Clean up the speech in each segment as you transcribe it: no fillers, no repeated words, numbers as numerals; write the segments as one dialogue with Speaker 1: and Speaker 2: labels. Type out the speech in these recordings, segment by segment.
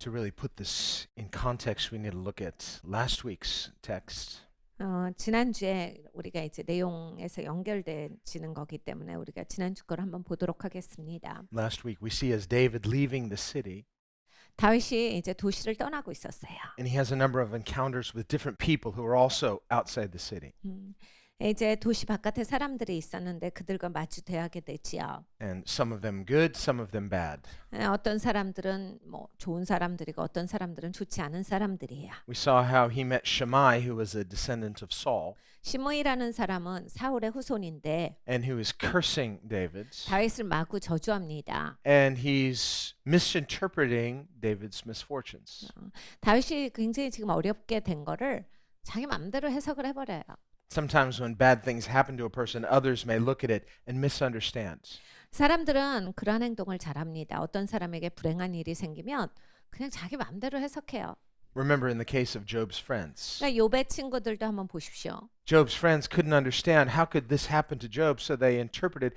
Speaker 1: To really put this in context, we need to look at last week's text.
Speaker 2: 지난주에 우리가 이제 내용에서 연결되지는 거기 때문에 우리가 지난주 걸 한번 보도록 하겠습니다.
Speaker 1: Last week we see as David leaving the city,
Speaker 2: 다윗이 이제 도시를 떠나고 있었어요.
Speaker 1: and he has a number of encounters with different people who are also outside the city.
Speaker 2: 이제 도시 바깥에 사람들이 있었는데 그들과 마주대하게 되지요.
Speaker 1: And some of them good, some of them bad.
Speaker 2: 어떤 사람들은 뭐 좋은 사람들이고 어떤 사람들은 좋지 않은 사람들이에요.
Speaker 1: We saw how he met Shammai, who was a descendant of Saul,
Speaker 2: 시므이라는 사람은 사울의 후손인데
Speaker 1: and who is cursing David.
Speaker 2: 다윗을 마구 저주합니다.
Speaker 1: And he's misinterpreting David's misfortunes.
Speaker 2: 다윗이 굉장히 지금 어렵게 된 거를 자기 마음대로 해석을 해버려요.
Speaker 1: Sometimes when bad things happen to a person, others may look at it and misunderstand.
Speaker 2: 사람들은 그러한 행동을 잘합니다. 어떤 사람에게 불행한 일이 생기면 그냥 자기 마음대로 해석해요.
Speaker 1: Remember in the case of Job's friends.
Speaker 2: 그러니까 욥의 친구들도 한번 보십시오.
Speaker 1: Job's friends couldn't understand how could this happen to Job, so they interpreted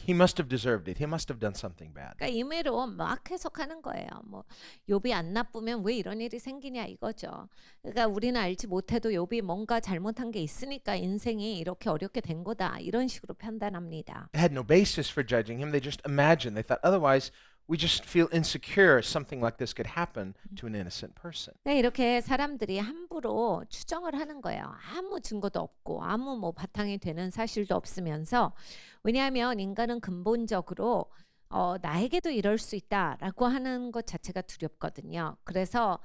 Speaker 1: he must have deserved it. He must have done something bad.
Speaker 2: 그러니까 임의로 막 해석하는 거예요. 뭐 욥이 안 나쁘면 왜 이런 일이 생기냐 이거죠. 그러니까 우리는 알지 못해도 욥이 뭔가 잘못한 게 있으니까 인생이 이렇게 어렵게 된 거다. 이런 식으로 판단합니다.
Speaker 1: They had no basis for judging him. They just imagined. They thought otherwise we just feel insecure something like this could happen to an innocent person.
Speaker 2: 네, 이렇게 사람들이 함부로 추정을 하는 거예요. 아무 증거도 없고 아무 뭐 바탕이 되는 사실도 없으면서 왜냐하면 인간은 근본적으로 나에게도 이럴 수 있다라고 하는 것 자체가 두렵거든요. 그래서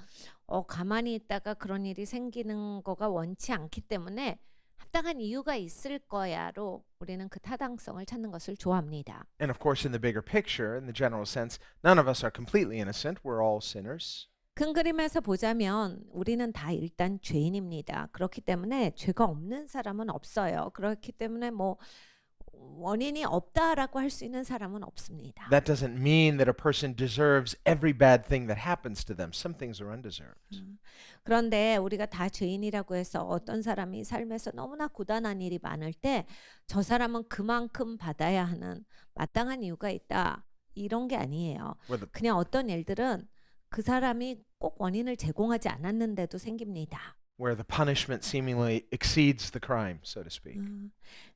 Speaker 2: 가만히 있다가 그런 일이 생기는 거가 원치 않기 때문에 합당한 이유가 있을 거야로 우리는 그 타당성을 찾는 것을 좋아합니다.
Speaker 1: And of course, in the bigger picture, in the general sense, none of us are completely innocent. We're all sinners.
Speaker 2: 큰 그림에서 보자면 우리는 다 일단 죄인입니다. 그렇기 때문에 죄가 없는 사람은 없어요. 그렇기 때문에 뭐 원인이 없다라고 할 수 있는 사람은 없습니다.
Speaker 1: That doesn't mean that a person deserves every bad thing that happens to them. Some things are undeserved.
Speaker 2: 그런데 우리가 다 죄인이라고 해서 어떤 사람이 삶에서 너무나 고단한 일이 많을 때 저 사람은 그만큼 받아야 하는 마땅한 이유가 있다. 이런 게 아니에요. 그냥 어떤 일들은 그 사람이 꼭 원인을 제공하지 않았는데도 생깁니다.
Speaker 1: Where the punishment seemingly exceeds the crime, so to speak.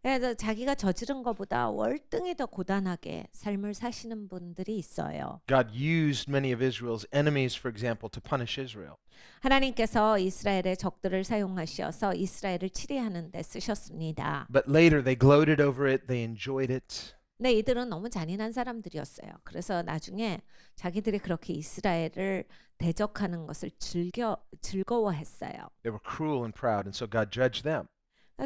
Speaker 2: 그래서 자기가 저지른 것보다 월등히 더 고단하게 삶을 사시는 분들이 있어요.
Speaker 1: God used many of Israel's enemies, for example, to punish Israel.
Speaker 2: 하나님께서 이스라엘의 적들을 사용하셔서 이스라엘을 치리하는 데 쓰셨습니다.
Speaker 1: But later they gloated over it, they enjoyed it.
Speaker 2: 근데 이들은 너무 잔인한 사람들이었어요. 그래서 나중에 자기들이 그렇게 이스라엘을 대적하는 것을 즐거워했어요.
Speaker 1: They were cruel and proud, and so God judged them.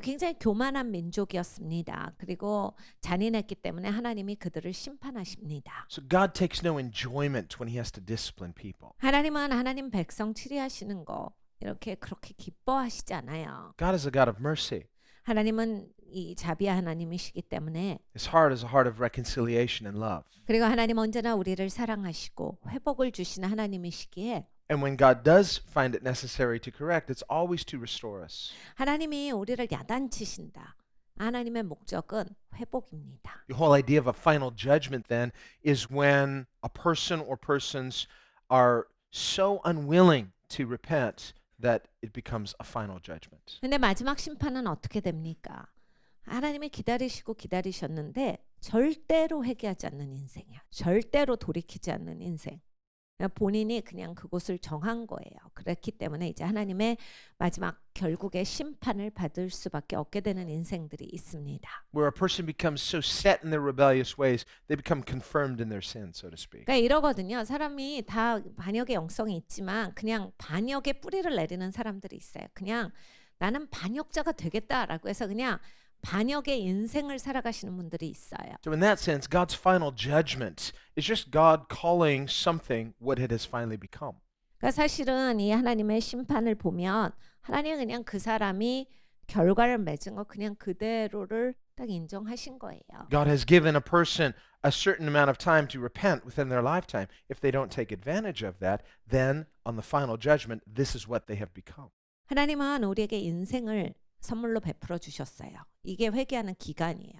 Speaker 2: 굉장히 교만한 민족이었습니다. 그리고 잔인했기 때문에 하나님이 그들을 심판하십니다.
Speaker 1: So God takes no enjoyment when he has to discipline people.
Speaker 2: 하나님은 하나님 백성 치리하시는 거 이렇게 그렇게 기뻐하시지 않아요.
Speaker 1: God is a God of mercy.
Speaker 2: 하나님은 이 자비한 하나님이시기 때문에
Speaker 1: His heart is a heart of reconciliation and love.
Speaker 2: 그리고 하나님 언제나 우리를 사랑하시고 회복을 주시는 하나님이시기에
Speaker 1: And when God does find it necessary to correct, it's always to restore us.
Speaker 2: 하나님이 우리를 야단치신다. 하나님의 목적은 회복입니다.
Speaker 1: The whole idea of a final judgment then is when a person or persons are so unwilling to repent that it becomes a final judgment.
Speaker 2: 근데 마지막 심판은 어떻게 됩니까? 하나님이 기다리셨는데 절대로 회개하지 않는 인생이야. 절대로 돌이키지 않는 인생. 본인이 그냥 그곳을 정한 거예요. 그렇기 때문에 이제 하나님의 마지막 결국에 심판을 받을 수밖에 없게 되는 인생들이 있습니다.
Speaker 1: Where a person becomes so set in their rebellious ways, they become confirmed in their sin, so to speak.
Speaker 2: 그러니까 이러거든요. 사람이 다 반역의 영성이 있지만 그냥 반역의 뿌리를 내리는 사람들이 있어요. 그냥 나는 반역자가 되겠다라고 해서 그냥 반역의 인생을 살아가시는 분들이 있어요.
Speaker 1: So in that sense, God's final judgment is just God calling something what it has finally become.
Speaker 2: 그러니까 사실은 이 하나님의 심판을 보면 하나님은 그냥 그 사람이 결과를 맺은 거 그냥 그대로를 딱 인정하신 거예요.
Speaker 1: God has given a person a certain amount of time to repent within their lifetime. If they don't take advantage of that, then on the final judgment, this is what they have become.
Speaker 2: 하나님은 우리에게 인생을 선물로 베풀어 주셨어요. 이게 회개하는 기간이에요.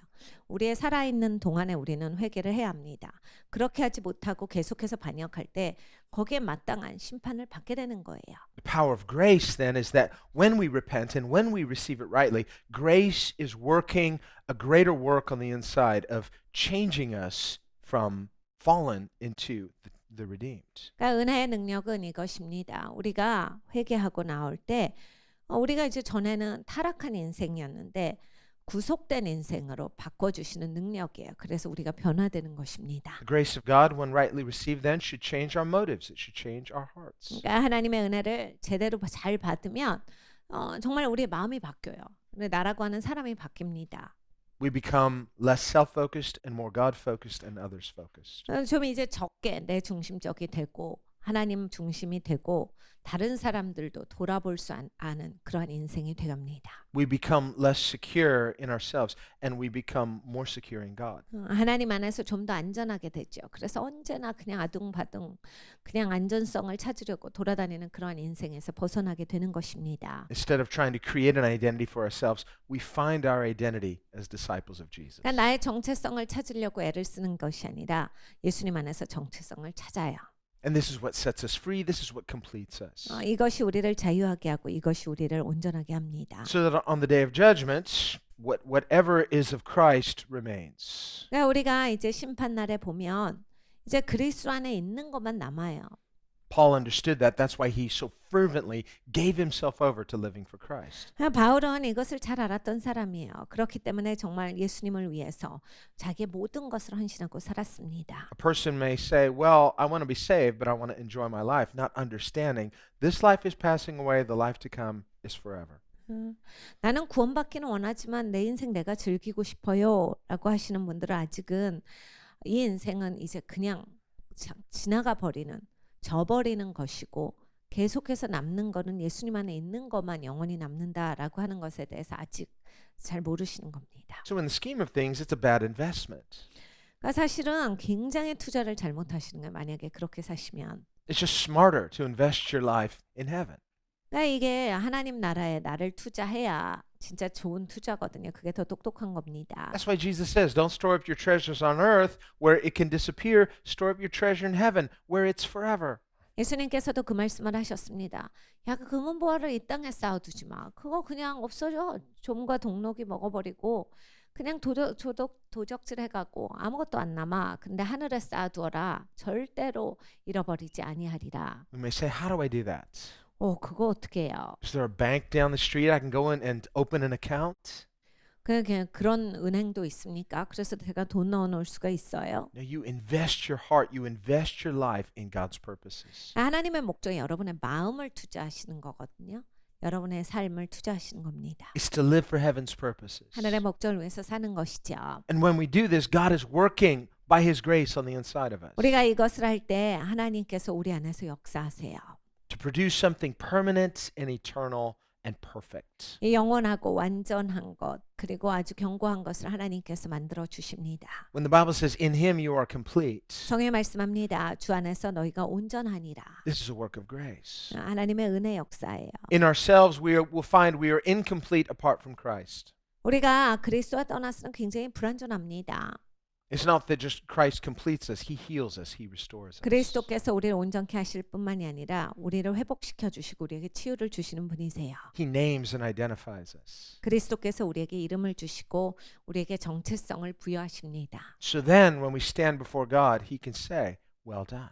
Speaker 2: 우리의 살아있는 동안에 우리는 회개를 해야 합니다. 그렇게 하지 못하고 계속해서 반역할 때 거기에 마땅한 심판을 받게 되는 거예요.
Speaker 1: The power of grace then is that when we repent and when we receive it rightly, grace is working a greater work on the inside of changing us from fallen into the redeemed.
Speaker 2: 그러니까 은혜의 능력은 이것입니다. 우리가 회개하고 나올 때 우리가 이제 전에는 타락한 인생이었는데 구속된 인생으로 바꿔주시는 능력이에요. 그래서 우리가 변화되는 것입니다.
Speaker 1: The grace of God, when rightly received, then should change our motives. It should change our hearts.
Speaker 2: 그러니까 하나님의 은혜를 제대로 잘 받으면 정말 우리의 마음이 바뀌어요. 근데 나라고 하는 사람이 바뀝니다.
Speaker 1: We become less self-focused and more God-focused and others-focused.
Speaker 2: 좀 이제 적게 내 중심적이 되고 하나님 중심이 되고 다른 사람들도 돌아볼 수 아는 그러한 인생이 되갑니다.
Speaker 1: We become less secure in ourselves and we become more secure in God.
Speaker 2: 하나님 안에서 좀 더 안전하게 되죠. 그래서 언제나 그냥 아둥바둥 그냥 안전성을 찾으려고 돌아다니는 그러한 인생에서 벗어나게 되는 것입니다.
Speaker 1: Instead of trying to create an identity for ourselves, we find our identity as disciples of Jesus.
Speaker 2: 그러니까 나의 정체성을 찾으려고 애를 쓰는 것이 아니라 예수님 안에서 정체성을 찾아요.
Speaker 1: And this is what sets us free. This is what completes us.
Speaker 2: 이것이 우리를 자유하게 하고 이것이 우리를 온전하게 합니다.
Speaker 1: So that on the day of judgment, whatever is of Christ remains.
Speaker 2: 그러니까 우리가 이제 심판날에 보면 이제 그리스도 안에 있는 것만 남아요.
Speaker 1: Paul understood that. That's why he so fervently gave himself over to living for Christ.
Speaker 2: 바울은 이것을 잘 알았던 사람이에요. 그렇기 때문에 정말 예수님을 위해서 자기의 모든 것을 헌신하고 살았습니다.
Speaker 1: A person may say, well, I want to be saved, but I want to enjoy my life, not understanding this life is passing away, the life to come is forever.
Speaker 2: 나는 구원받기는 원하지만 내 인생 내가 즐기고 싶어요 라고 하시는 분들은 아직은 이 인생은 이제 그냥 지나가 버리는 져버리는 것이고 계속해서 남는 거는 예수님 안에 있는 것만 영원히 남는다라고 하는 것에 대해서 아직 잘 모르시는 겁니다.
Speaker 1: So in the scheme of things, it's a bad investment.
Speaker 2: 그러니까 사실은 굉장히 투자를 잘못하시는 거예요. 만약에 그렇게 사시면.
Speaker 1: It's just smarter to invest your life in heaven.
Speaker 2: 그러니까 이게 하나님 나라에 나를 투자해야 진짜 좋은 투자거든요. 그게 더 똑똑한 겁니다.
Speaker 1: That's why Jesus says, don't store up your treasures on earth where it can disappear. Store up your treasure in heaven where it's forever.
Speaker 2: 예수님께서도 그 말씀을 하셨습니다. 야, 그 금은 보화를 이 땅에 쌓아두지 마. 그거 그냥 없어져. 좀과 동록이 먹어버리고 그냥 도적질 해가고 아무것도 안 남아. 근데 하늘에 쌓아두어라. 절대로 잃어버리지 아니하리라.
Speaker 1: We may say, how do I do that?
Speaker 2: 그거 어떻게 해요?
Speaker 1: Is there a bank down the street I can go in and open an account?
Speaker 2: 그런 은행도 있습니까? 그래서 제가 돈 넣어놓을 수가 있어요.
Speaker 1: No, you invest your heart, you invest your life in God's purposes.
Speaker 2: 하나님의 목적이 여러분의 마음을 투자하시는 거거든요. 여러분의 삶을 투자하시는 겁니다.
Speaker 1: It's to live for heaven's purposes.
Speaker 2: 하늘의 목적을 위해서 사는 것이죠.
Speaker 1: And when we do this, God is working by His grace on the inside of us
Speaker 2: 우리가 이것을 할 때 하나님께서 우리 안에서 역사하세요.
Speaker 1: to produce something permanent and eternal and perfect.
Speaker 2: 이 영원하고 완전한 것 그리고 아주 견고한 것을 하나님께서 만들어 주십니다.
Speaker 1: When the Bible says, in Him you are complete,
Speaker 2: 성경에 말씀합니다. 주 안에서 너희가 온전하니라.
Speaker 1: this is a work of grace.
Speaker 2: 하나님의 은혜 역사예요.
Speaker 1: In ourselves, will find we are incomplete apart from Christ.
Speaker 2: 우리가 그리스도와 떠나서는 굉장히 불완전합니다.
Speaker 1: It's not that just Christ completes us, He heals us, He restores us.
Speaker 2: 그리스도께서 우리를 온전케 하실 뿐만이 아니라 우리를 회복시켜 주시고 우리에게 치유를 주시는 분이세요.
Speaker 1: He names and identifies us.
Speaker 2: 그리스도께서 우리에게 이름을 주시고 우리에게 정체성을 부여하십니다.
Speaker 1: So then, when we stand before God, He can say, well done.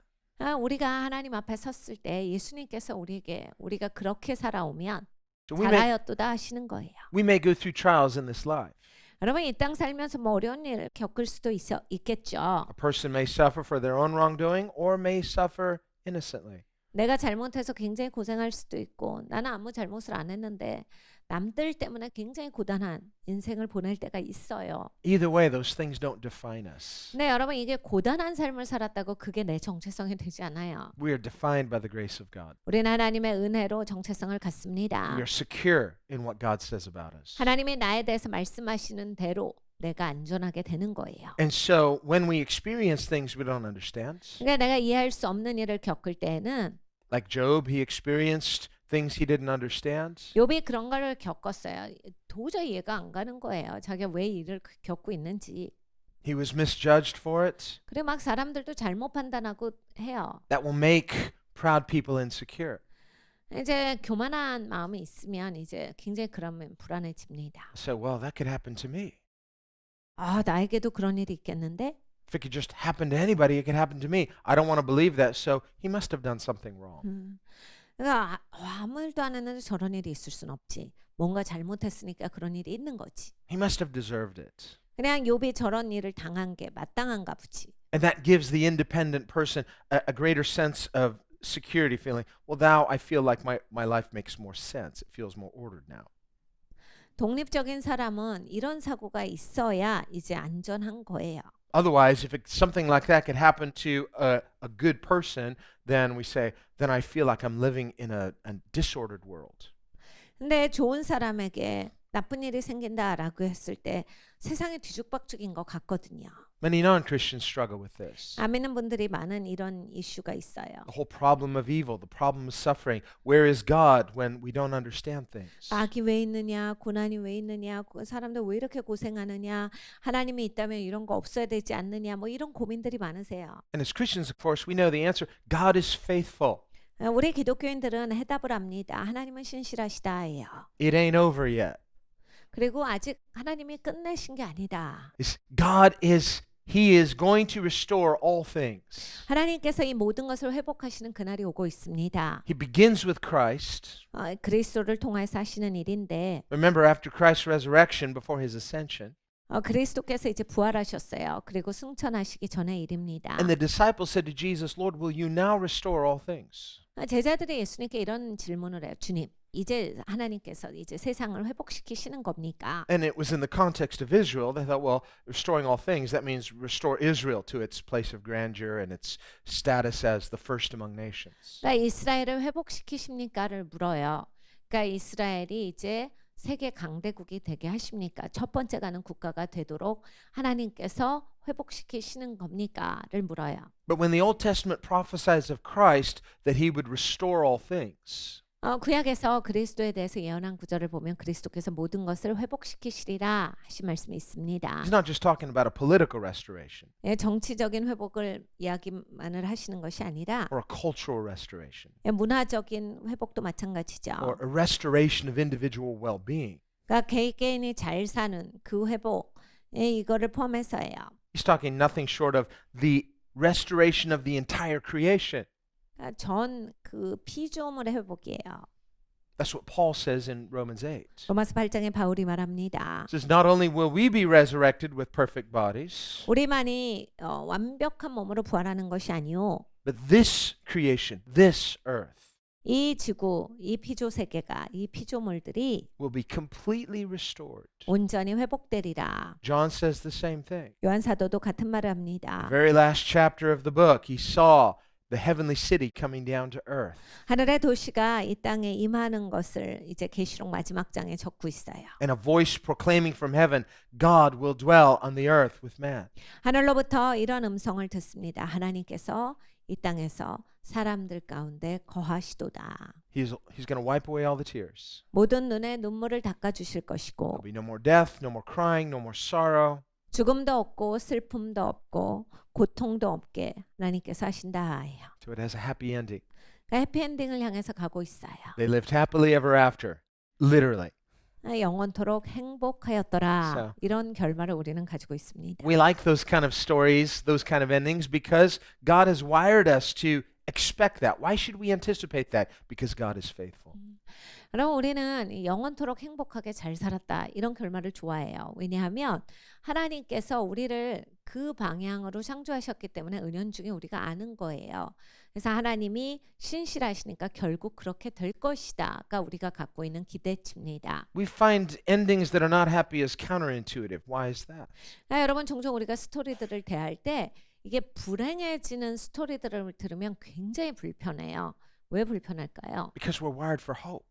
Speaker 2: 우리가 하나님 앞에 섰을 때 예수님께서 우리에게 우리가 그렇게 살아오면
Speaker 1: So we may,
Speaker 2: 잘하였도다 하시는 거예요.
Speaker 1: we may go through trials in this life.
Speaker 2: 여러분 이 땅 살면서 뭐 어려운 일 겪을 수도 있겠죠.
Speaker 1: A person may suffer for their own wrongdoing or may suffer innocently.
Speaker 2: 내가 잘못해서 굉장히 고생할 수도 있고 나는 아무 잘못을 안 했는데 남들 때문에 굉장히 고단한 인생을 보낼 때가 있어요.
Speaker 1: Either way, those things don't define us.
Speaker 2: 근데 여러분 이게 고단한 삶을 살았다고 그게 내 정체성이 되지 않아요.
Speaker 1: We are defined by the grace of God.
Speaker 2: 우리는 하나님의 은혜로 정체성을 갖습니다.
Speaker 1: We are secure in what God says about us.
Speaker 2: 하나님이 나에 대해서 말씀하시는 대로 내가 안전하게 되는 거예요.
Speaker 1: And so when we experience things we don't understand,
Speaker 2: 그러니까 내가 이해할 수 없는 일을 겪을 때에는
Speaker 1: like Job, he experienced things he didn't understand.
Speaker 2: 욥이 그런 거를 겪었어요. 도저히 이해가 안 가는 거예요. 자기가 왜 이를 겪고 있는지.
Speaker 1: He was misjudged for it.
Speaker 2: 그래 막 사람들도 잘못 판단하고 해요.
Speaker 1: That will make proud people insecure.
Speaker 2: 이제 교만한 마음이 있으면 이제 굉장히 그러면 불안해집니다.
Speaker 1: So, well, that could happen to me.
Speaker 2: 아, 나에게도 그런 일이 있겠는데?
Speaker 1: If it could just happen to anybody, it could happen to me. I don't want to believe that, so he must have done something wrong.
Speaker 2: 그러니까 아무 일도 안 했는데 저런 일이 있을 순 없지. 뭔가 잘못했으니까 그런 일이 있는 거지.
Speaker 1: He must have deserved it.
Speaker 2: 그냥 욥이 저런 일을 당한 게 마땅한가 보지.
Speaker 1: And that gives the independent person a greater sense of security, feeling, well, now I feel like my life makes more sense. It feels more ordered now.
Speaker 2: 독립적인 사람은 이런 사고가 있어야 이제 안전한 거예요.
Speaker 1: Otherwise, if something like that could happen to a good person, then we say, then I feel like I'm living in a disordered world.
Speaker 2: 근데 좋은 사람에게 나쁜 일이 생긴다라고 했을 때 세상이 뒤죽박죽인 것 같거든요.
Speaker 1: Many non-Christians struggle with this.
Speaker 2: 안 믿는 분들이 많은 이런 이슈가 있어요.
Speaker 1: The whole problem of evil, the problem of suffering. Where is God when we don't understand things?
Speaker 2: 악이 왜 있느냐, 고난이 왜 있느냐, 사람들 왜 이렇게 고생하느냐, 하나님이 있다면 이런 거 없어야 되지 않느냐, 뭐 이런 고민들이 많으세요.
Speaker 1: And as Christians, of course, we know the answer. God is faithful.
Speaker 2: 우리 기독교인들은 해답을 압니다. 하나님은 신실하시다예요.
Speaker 1: It ain't over yet.
Speaker 2: 그리고 아직 하나님이 끝내신 게 아니다.
Speaker 1: He is going to restore all things.
Speaker 2: 하나님께서 이 모든 것을 회복하시는 그날이 오고 있습니다.
Speaker 1: He begins with Christ.
Speaker 2: 그리스도를 통해서 하시는 일인데
Speaker 1: Remember, after Christ's resurrection, before his ascension,
Speaker 2: 그리스도께서 이제 부활하셨어요. 그리고 승천하시기 전의 일입니다.
Speaker 1: and the disciples said to Jesus, Lord, will you now restore all things?
Speaker 2: 제자들이 예수님께 이런 질문을 해요. 주님, 이제 하나님께서 이제 세상을 회복시키시는 겁니까?
Speaker 1: And it was in the context of Israel. They thought, well, restoring all things, that means restore Israel to its place of grandeur and its status as the first among nations.
Speaker 2: 그러니까 이스라엘을 회복시키십니까를 물어요. 그러니까 이스라엘이 이제 세계 강대국이 되게 하십니까? 첫 번째 가는 국가가 되도록 하나님께서 회복시키시는 겁니까를 물어요.
Speaker 1: But when the Old Testament prophesies of Christ that he would restore all things,
Speaker 2: 구약에서 그리스도에 대해서 예언한 구절을 보면 그리스도께서 모든 것을 회복시키시리라 하신 말씀이 있습니다.
Speaker 1: he's not just talking about a political restoration
Speaker 2: 정치적인 회복을 이야기만을 하시는 것이 아니라
Speaker 1: or a cultural restoration
Speaker 2: 문화적인 회복도 마찬가지죠.
Speaker 1: or a restoration of individual well-being.
Speaker 2: 그러니까 개개인이 잘 사는 그 회복 이거를 포함해서예요.
Speaker 1: He's talking nothing short of the restoration of the entire creation.
Speaker 2: 전 그 피조물의 회복이에요.
Speaker 1: That's what Paul says in Romans 8.
Speaker 2: 로마서 8장에 바울이 말합니다.
Speaker 1: It says, not only will we be resurrected with perfect bodies,
Speaker 2: 우리만이 완벽한 몸으로 부활하는 것이 아니요.
Speaker 1: but this creation, this earth,
Speaker 2: 이 지구, 이 피조 세계가, 이 피조물들이
Speaker 1: will be completely restored.
Speaker 2: 온전히 회복되리라.
Speaker 1: John says the same thing.
Speaker 2: 요한 사도도 같은 말을 합니다.
Speaker 1: The very last chapter of the book, he saw the heavenly city coming down to earth.
Speaker 2: 하늘의 도시가 이 땅에 임하는 것을 이제 계시록 마지막 장에 적고 있어요.
Speaker 1: And a voice proclaiming from heaven, God will dwell on the earth with man.
Speaker 2: 하늘로부터 이런 음성을 듣습니다. 하나님께서 이 땅에서 사람들 가운데 거하시도다.
Speaker 1: He's going to wipe away all the tears.
Speaker 2: 모든 눈에 눈물을 닦아 주실 것이고
Speaker 1: There'll be no more death, no more crying, no more sorrow.
Speaker 2: 죽음도 없고 슬픔도 없고 고통도 없게 하나님께서 하신다.
Speaker 1: So it has a happy ending.
Speaker 2: 그러니까 해피엔딩을 향해서 가고 있어요.
Speaker 1: They lived happily ever after. Literally.
Speaker 2: 영원토록 행복하였더라.
Speaker 1: So.
Speaker 2: 이런 결말을 우리는 가지고 있습니다.
Speaker 1: We like those kind of stories, those kind of endings, because God has wired us to expect that. Why should we anticipate that? Because God is faithful.
Speaker 2: 그럼 우리는 영원토록 행복하게 잘 살았다. 이런 결말을 좋아해요. 왜냐하면 하나님께서 우리를 그 방향으로 창조하셨기 때문에 은연중에 우리가 아는 거예요. 그래서 하나님이 신실하시니까 결국 그렇게 될 것이다가 우리가 갖고 있는 기대치입니다.
Speaker 1: We find endings that are not happy as counterintuitive. Why is that?
Speaker 2: 여러분 종종 우리가 스토리들을 대할 때 이게 불행해지는 스토리들을 들으면 굉장히 불편해요. 왜 불편할까요?
Speaker 1: Because we're wired for hope.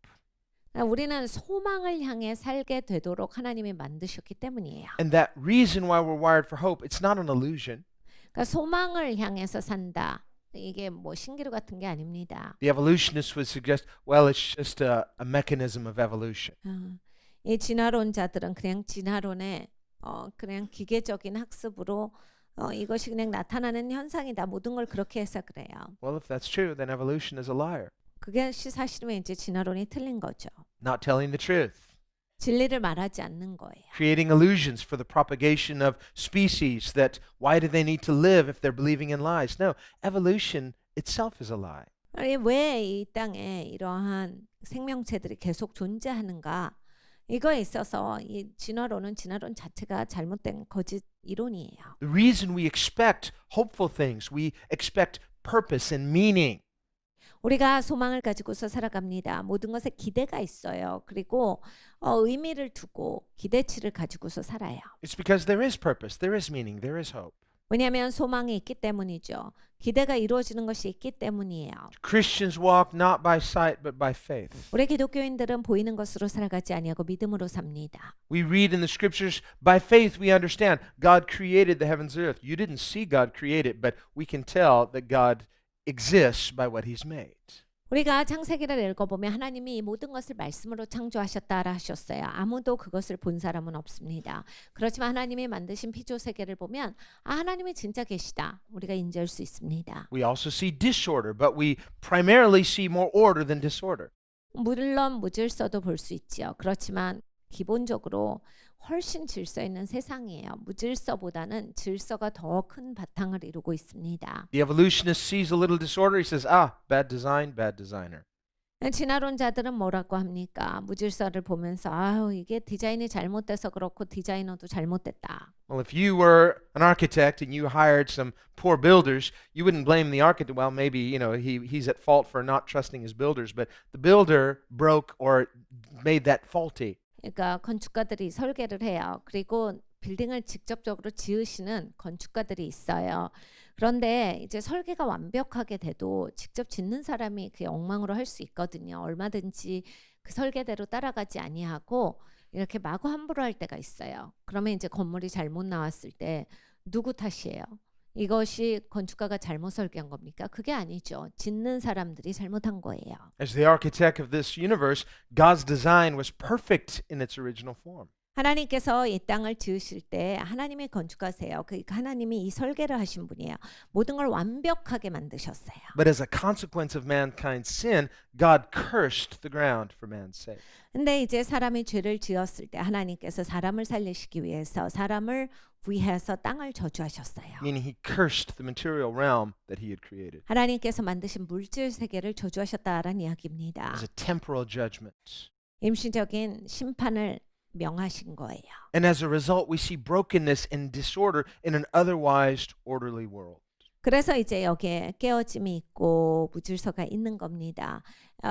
Speaker 2: 우리는 소망을 향해 살게 되도록 하나님이 만드셨기 때문이에요.
Speaker 1: And that reason why we're wired for hope, it's not an illusion.
Speaker 2: 그러니까 소망을 향해서 산다. 이게 뭐 신기루 같은 게 아닙니다.
Speaker 1: The evolutionists would suggest, well, it's just a mechanism of evolution.
Speaker 2: 이 진화론자들은 그냥 진화론의 그냥 기계적인 학습으로 이것이 그냥 나타나는 현상이다. 모든 걸 그렇게 해서 그래요.
Speaker 1: Well, if that's true, then evolution is a liar,
Speaker 2: 그것이 사실이면 이제 진화론이 틀린 거죠.
Speaker 1: not telling the truth,
Speaker 2: 진리를 말하지 않는 거예요.
Speaker 1: creating illusions for the propagation of species that why do they need to live if they're believing in lies? No, evolution itself is a lie.
Speaker 2: 아니 왜 이 땅에 이러한 생명체들이 계속 존재하는가? 이거에 있어서 이 진화론은 진화론 자체가 잘못된 거짓 이론이에요.
Speaker 1: The reason we expect hopeful things, we expect purpose and meaning.
Speaker 2: 우리가 소망을 가지고서 살아갑니다. 모든 것에 기대가 있어요. 그리고 의미를 두고 기대치를 가지고서 살아요.
Speaker 1: It's because there is purpose, there is meaning, there is hope.
Speaker 2: 왜냐하면 소망이 있기 때문이죠. 기대가 이루어지는 것이 있기 때문이에요.
Speaker 1: Christians walk not by sight but by faith.
Speaker 2: 우리 기독교인들은 보이는 것으로 살아가지 아니하고 믿음으로 삽니다.
Speaker 1: We read in the scriptures, by faith we understand God created the heavens and earth. You didn't see God create it, but we can tell that God exists by what he's made.
Speaker 2: 우리가 창세기를 읽어보면 하나님이 이 모든 것을 말씀으로 창조하셨다라 하셨어요. 아무도 그것을 본 사람은 없습니다. 그렇지만 하나님이 만드신 피조 세계를 보면 하나님이 진짜 계시다. 우리가 인지할 수 있습니다.
Speaker 1: We also see disorder, but we primarily see more order than disorder.
Speaker 2: 물론 무질서도 볼 수 있지요. 그렇지만 기본적으로 훨씬 질서 있는 세상이에요. 무질서보다는 질서가 더 큰 바탕을 이루고 있습니다.
Speaker 1: The evolutionist sees a little disorder, he says, bad design, bad designer.
Speaker 2: 진화론자들은 뭐라고 합니까? 무질서를 보면서 아유 이게 디자인이 잘못돼서 그렇고 디자이너도 잘못됐다.
Speaker 1: Well, if you were an architect and you hired some poor builders, you wouldn't blame the architect. Well, maybe, he's at fault for not trusting his builders, but the builder broke or made that faulty.
Speaker 2: 그러니까 건축가들이 설계를 해요. 그리고 빌딩을 직접적으로 지으시는 건축가들이 있어요. 그런데 이제 설계가 완벽하게 돼도 직접 짓는 사람이 그게 엉망으로 할 수 있거든요. 얼마든지 그 설계대로 따라가지 아니하고 이렇게 마구 함부로 할 때가 있어요. 그러면 이제 건물이 잘못 나왔을 때 누구 탓이에요? 이것이 건축가가 잘못 설계한 겁니까? 그게 아니죠. 짓는 사람들이 잘못한 거예요.
Speaker 1: As the architect of this universe, God's design was perfect in its original form.
Speaker 2: 하나님께서 이 땅을 지으실 때 하나님의 건축가세요. 그러니까 하나님이 이 설계를 하신 분이에요. 모든 걸 완벽하게 만드셨어요.
Speaker 1: But as a consequence of mankind's sin, God cursed the ground for man's sake.
Speaker 2: 근데 이제 사람이 죄를 지었을 때 하나님께서 사람을 살리시기 위해서 사람을 위해서 땅을 저주하셨어요.
Speaker 1: Meaning he cursed the material realm that he had created
Speaker 2: 하나님께서 만드신 물질 세계를 저주하셨다라는 이야기입니다.
Speaker 1: as a temporal judgment.
Speaker 2: 임시적인 심판을 명하신 거예요.
Speaker 1: And as a result, we see brokenness and disorder in an otherwise orderly world.
Speaker 2: 그래서 이제 여기에 깨어짐이 있고 무질서가 있는 겁니다.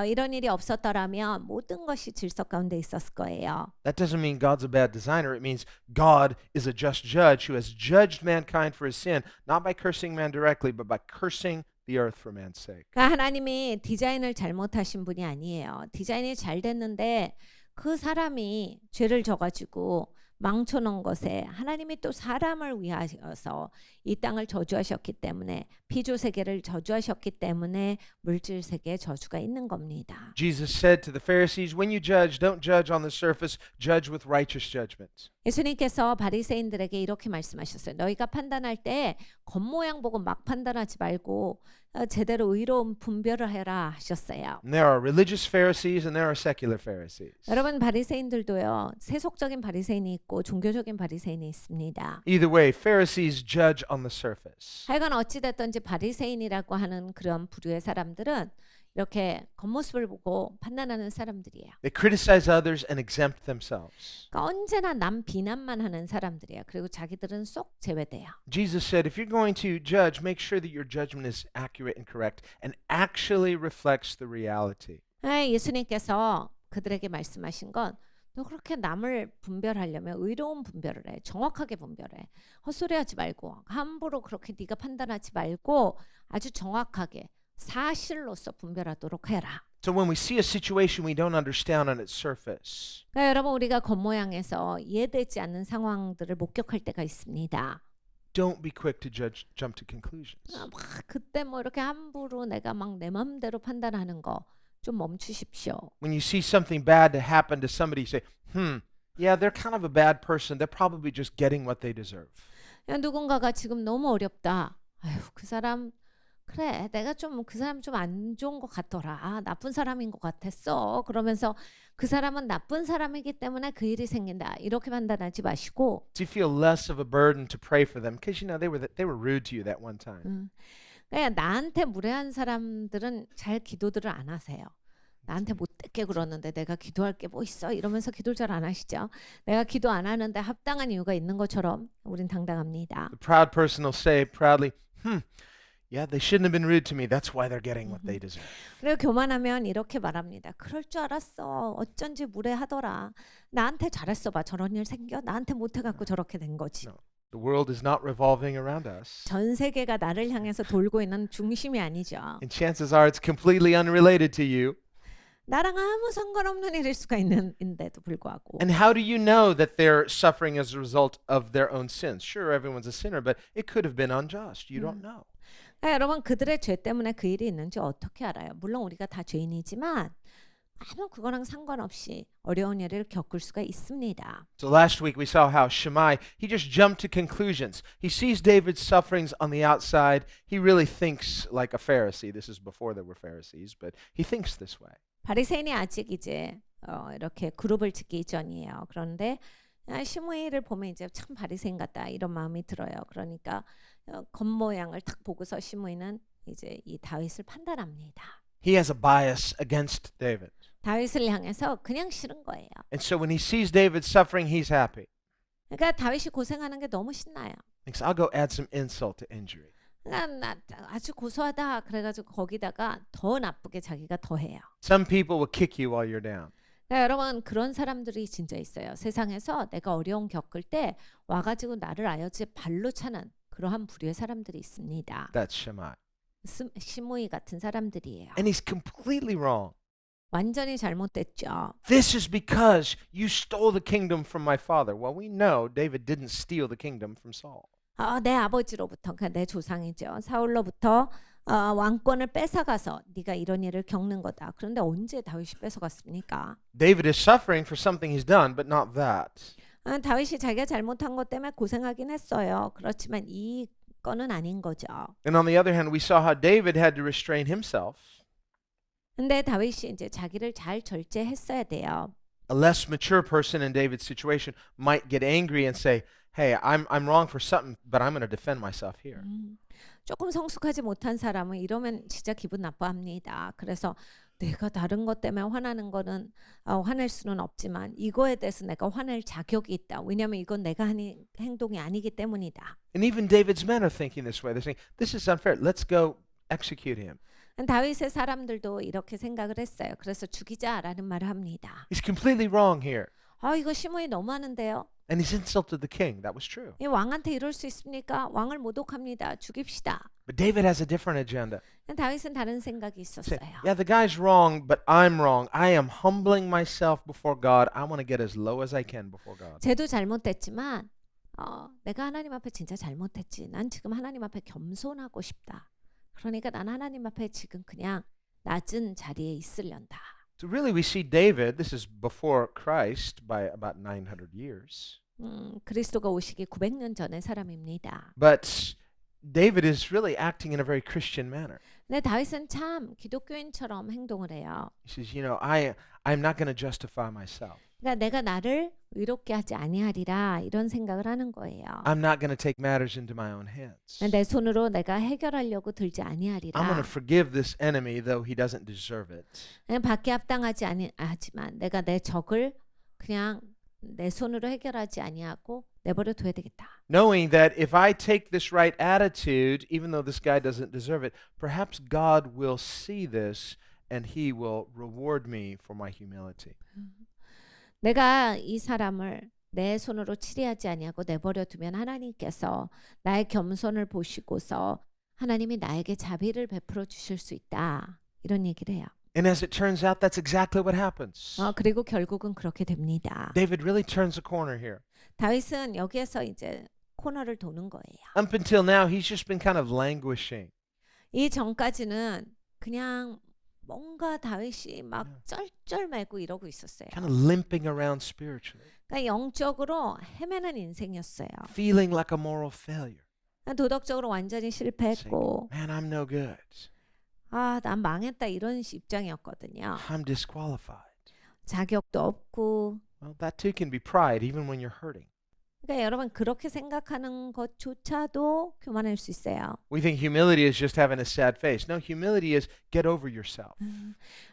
Speaker 2: 이런 일이 없었더라면 모든 것이 질서 가운데 있었을 거예요.
Speaker 1: That doesn't mean God's a bad designer. It means God is a just judge who has judged mankind for his sin, not by cursing man directly, but by cursing the earth for man's sake.
Speaker 2: 그러니까 하나님이 디자인을 잘못하신 분이 아니에요. 디자인이 잘 됐는데 그 사람이 죄를 져가지고 망쳐놓은 것에 하나님이 또 사람을 위하여서 이 땅을 저주하셨기 때문에 피조 세계를 저주하셨기 때문에 물질 세계에 저주가 있는 겁니다.
Speaker 1: Jesus said to the Pharisees, when you judge, don't judge on the surface, judge with righteous judgment.
Speaker 2: 예수님께서 바리새인들에게 이렇게 말씀하셨어요. 너희가 판단할 때 겉모양 보고 막 판단하지 말고 제대로 의로운 분별을 해라 하셨어요.
Speaker 1: And there are religious Pharisees and there are secular Pharisees.
Speaker 2: 여러분 바리새인들도요. 세속적인 바리새인이 있고 종교적인 바리새인이 있습니다.
Speaker 1: Either way, Pharisees judge on the surface.
Speaker 2: 하여간 어찌됐든지 바리새인이라고 하는 그런 부류의 사람들은 이렇게 겉모습을 보고 판단하는 사람들이에요.
Speaker 1: They criticize others and exempt themselves.
Speaker 2: 그러니까 언제나 남 비난만 하는 사람들이에요. 그리고 자기들은 쏙 제외돼요.
Speaker 1: Jesus said, if you're going to judge, make sure that your judgment is accurate and correct and actually reflects the reality.
Speaker 2: 예수님께서 그들에게 말씀하신 건 너 그렇게 남을 분별하려면 의로운 분별을 해. 정확하게 분별해. 헛소리하지 말고 함부로 그렇게 네가 판단하지 말고 아주 정확하게 사실로서 분별하도록 해라.
Speaker 1: So when we see a situation we don't understand on its surface,
Speaker 2: 그러니까 여러분 우리가 겉모양에서 이해되지 않는 상황들을 목격할 때가 있습니다.
Speaker 1: don't be quick to jump to conclusions.
Speaker 2: 막 그때 뭐 이렇게 함부로 내가 막 내 맘대로 판단하는 거 좀 멈추십시오.
Speaker 1: When you see something bad to happen to somebody, you say, yeah, they're kind of a bad person. They're probably just getting what they deserve.
Speaker 2: 야, 누군가가 지금 너무 어렵다. 아휴, 그 사람 그래, 내가 좀 그 사람 좀 안 좋은 것 같더라. 아, 나쁜 사람인 것 같았어. 그러면서 그 사람은 나쁜 사람이기 때문에 그 일이 생긴다. 이렇게 판단하지 마시고.
Speaker 1: Do you feel less of a burden to pray for them because you know they were rude to you that one time?
Speaker 2: 그러니까 나한테 무례한 사람들은 잘 기도들을 안 하세요. 나한테 못되게 그러는데 내가 기도할 게 뭐 있어? 이러면서 기도를 잘 안 하시죠. 내가 기도 안 하는데 합당한 이유가 있는 것처럼 우린 당당합니다.
Speaker 1: The proud person will say proudly, yeah, they shouldn't have been rude to me. That's why they're getting what they deserve.
Speaker 2: 그리고 교만하면 이렇게 말합니다. 그럴 줄 알았어. 어쩐지 무례하더라. 나한테 잘했어 봐. 저런 일 생겨? 나한테 못해갖고 저렇게 된 거지.
Speaker 1: No. The world is not revolving around us.
Speaker 2: 전 세계가 나를 향해서 돌고 있는 중심이 아니죠.
Speaker 1: And chances are it's completely unrelated to you.
Speaker 2: 나랑 아무 상관없는 일일 수가 있는데도 불구하고.
Speaker 1: And how do you know that they're suffering as a result of their own sins? Sure, everyone's a sinner, but it could have been unjust. You don't know.
Speaker 2: 여러분 그들의 죄 때문에 그 일이 있는지 어떻게 알아요? 물론 우리가 다 죄인이지만 아무 그거랑 상관없이 어려운 일을 겪을 수가 있습니다.
Speaker 1: So last week we saw how Shammai, he just jumped to conclusions. He sees David's sufferings on the outside. He really thinks like a Pharisee. This is before there were Pharisees, but he thinks this way.
Speaker 2: 바리새인이 아직 이제 이렇게 그룹을 짓기 이전이에요. 그런데 시므이를 보면 이제 참 바리새인 같다 이런 마음이 들어요. 그러니까 겉모양을 딱 보고서 시므이는 이제 이 다윗을 판단합니다.
Speaker 1: He has a bias against David.
Speaker 2: 다윗을 향해서 그냥 싫은 거예요.
Speaker 1: And so when he sees David suffering, he's happy.
Speaker 2: 그러니까 다윗이 고생하는 게 너무 신나요.
Speaker 1: Thinks, I'll go add some insult to injury.
Speaker 2: 그러니까 아주 고소하다 그래가지고 거기다가 더 나쁘게 자기가 더 해요.
Speaker 1: Some people will kick you while you're down.
Speaker 2: 그러니까 여러분 그런 사람들이 진짜 있어요. 세상에서 내가 어려움 겪을 때 와가지고 나를 아여지 발로 차는 그러한 부류의 사람들이 있습니다.
Speaker 1: That's Shammai.
Speaker 2: 시므이 같은 사람들이에요.
Speaker 1: And he's completely wrong.
Speaker 2: 완전히 잘못됐죠.
Speaker 1: This is because you stole the kingdom from my father. Well, we know David didn't steal the kingdom from Saul.
Speaker 2: 내 아버지로부터, 그러니까 내 조상이죠. 사울로부터 왕권을 뺏어가서 네가 이런 일을 겪는 거다. 그런데 언제 다윗이 뺏어갔습니까?
Speaker 1: David is suffering for something he's done, but not that.
Speaker 2: 다윗이 자기가 잘못한 것 때문에 고생하긴 했어요. 그렇지만 이 건은 아닌 거죠.
Speaker 1: And on the other hand, we saw how David had to restrain himself.
Speaker 2: 근데 다윗이 이제 자기를 잘 절제했어야 돼요.
Speaker 1: A less mature person in David's situation might get angry and say, hey, I'm wrong for something, but I'm going to defend myself here.
Speaker 2: 조금 성숙하지 못한 사람은 이러면 진짜 기분 나빠합니다. 그래서 내가 다른 것 때문에 화나는 거는 화낼 수는 없지만 이거에 대해서 내가 화낼 자격이 있다. 왜냐하면 이건 내가 하는 행동이 아니기 때문이다.
Speaker 1: And even David's men are thinking this way. They're saying, this is unfair. Let's go execute him.
Speaker 2: 다윗의 사람들도 이렇게 생각을 했어요. 그래서 죽이자라는 말을 합니다.
Speaker 1: He's completely wrong here.
Speaker 2: 이거 시므이 너무하는데요.
Speaker 1: And he's insulted the king. That was true.
Speaker 2: 이 왕한테 이럴 수 있습니까? 왕을 모독합니다. 죽입시다.
Speaker 1: But David has a different agenda.
Speaker 2: 다윗은 다른 생각이 있었어요.
Speaker 1: Yeah, the guy's wrong, but I'm wrong. I am humbling myself before God. I want to get as low as I can before God.
Speaker 2: 쟤도 잘못됐지만 내가 하나님 앞에 진짜 잘못했지. 난 지금 하나님 앞에 겸손하고 싶다. 그러니까 난 하나님 앞에 지금 그냥 낮은 자리에 있으련다.
Speaker 1: So really we see David, this is before Christ by about 900 years.
Speaker 2: 그리스도가 오시기 900년 전의 사람입니다.
Speaker 1: But David is really acting in a very Christian manner.
Speaker 2: 근데 다윗은 참 기독교인처럼 행동을 해요.
Speaker 1: He says, I'm not going to justify myself.
Speaker 2: 그러니까 내가 나를 의롭게 하지 아니하리라 이런 생각을 하는 거예요.
Speaker 1: I'm not going to take matters into my own hands.
Speaker 2: 내 손으로 내가 해결하려고 들지
Speaker 1: I'm
Speaker 2: 아니하리라.
Speaker 1: going to forgive this enemy though he doesn't deserve it.
Speaker 2: 그냥 밖에 합당하지 아니하지만 내가 내 적을 그냥 내 손으로 해결하지 아니하고 내버려 둬야 되겠다.
Speaker 1: Knowing that if I take this right attitude, even though this guy doesn't deserve it, perhaps God will see this and he will reward me for my humility.
Speaker 2: 내가 이 사람을 내 손으로 치리하지 아니하고 내버려 두면 하나님께서 나의 겸손을 보시고서 하나님이 나에게 자비를 베풀어 주실 수 있다. 이런 얘기를 해요.
Speaker 1: And as it turns out, that's exactly what happens.
Speaker 2: 그리고 결국은 그렇게 됩니다.
Speaker 1: David really turns a corner here.
Speaker 2: 다윗은 여기에서 이제 코너를 도는 거예요.
Speaker 1: Up until now, he's just been kind of languishing.
Speaker 2: 이 전까지는 그냥 뭔가 다윗이 막 쩔쩔매고 이러고 있었어요.
Speaker 1: Kind of limping around spiritually,
Speaker 2: 그러니까 영적으로 헤매는 인생이었어요.
Speaker 1: feeling like a moral failure.
Speaker 2: 도덕적으로 완전히 실패했고
Speaker 1: Man, I'm no good.
Speaker 2: 아, 난 망했다 이런 입장이었거든요.
Speaker 1: I'm disqualified.
Speaker 2: 자격도 없고.
Speaker 1: Well, that too can be pride even when you're hurting.
Speaker 2: 그러니까 여러분 그렇게 생각하는 것조차도 교만할 수 있어요.
Speaker 1: We think humility is just having a sad face. No, humility is get over yourself.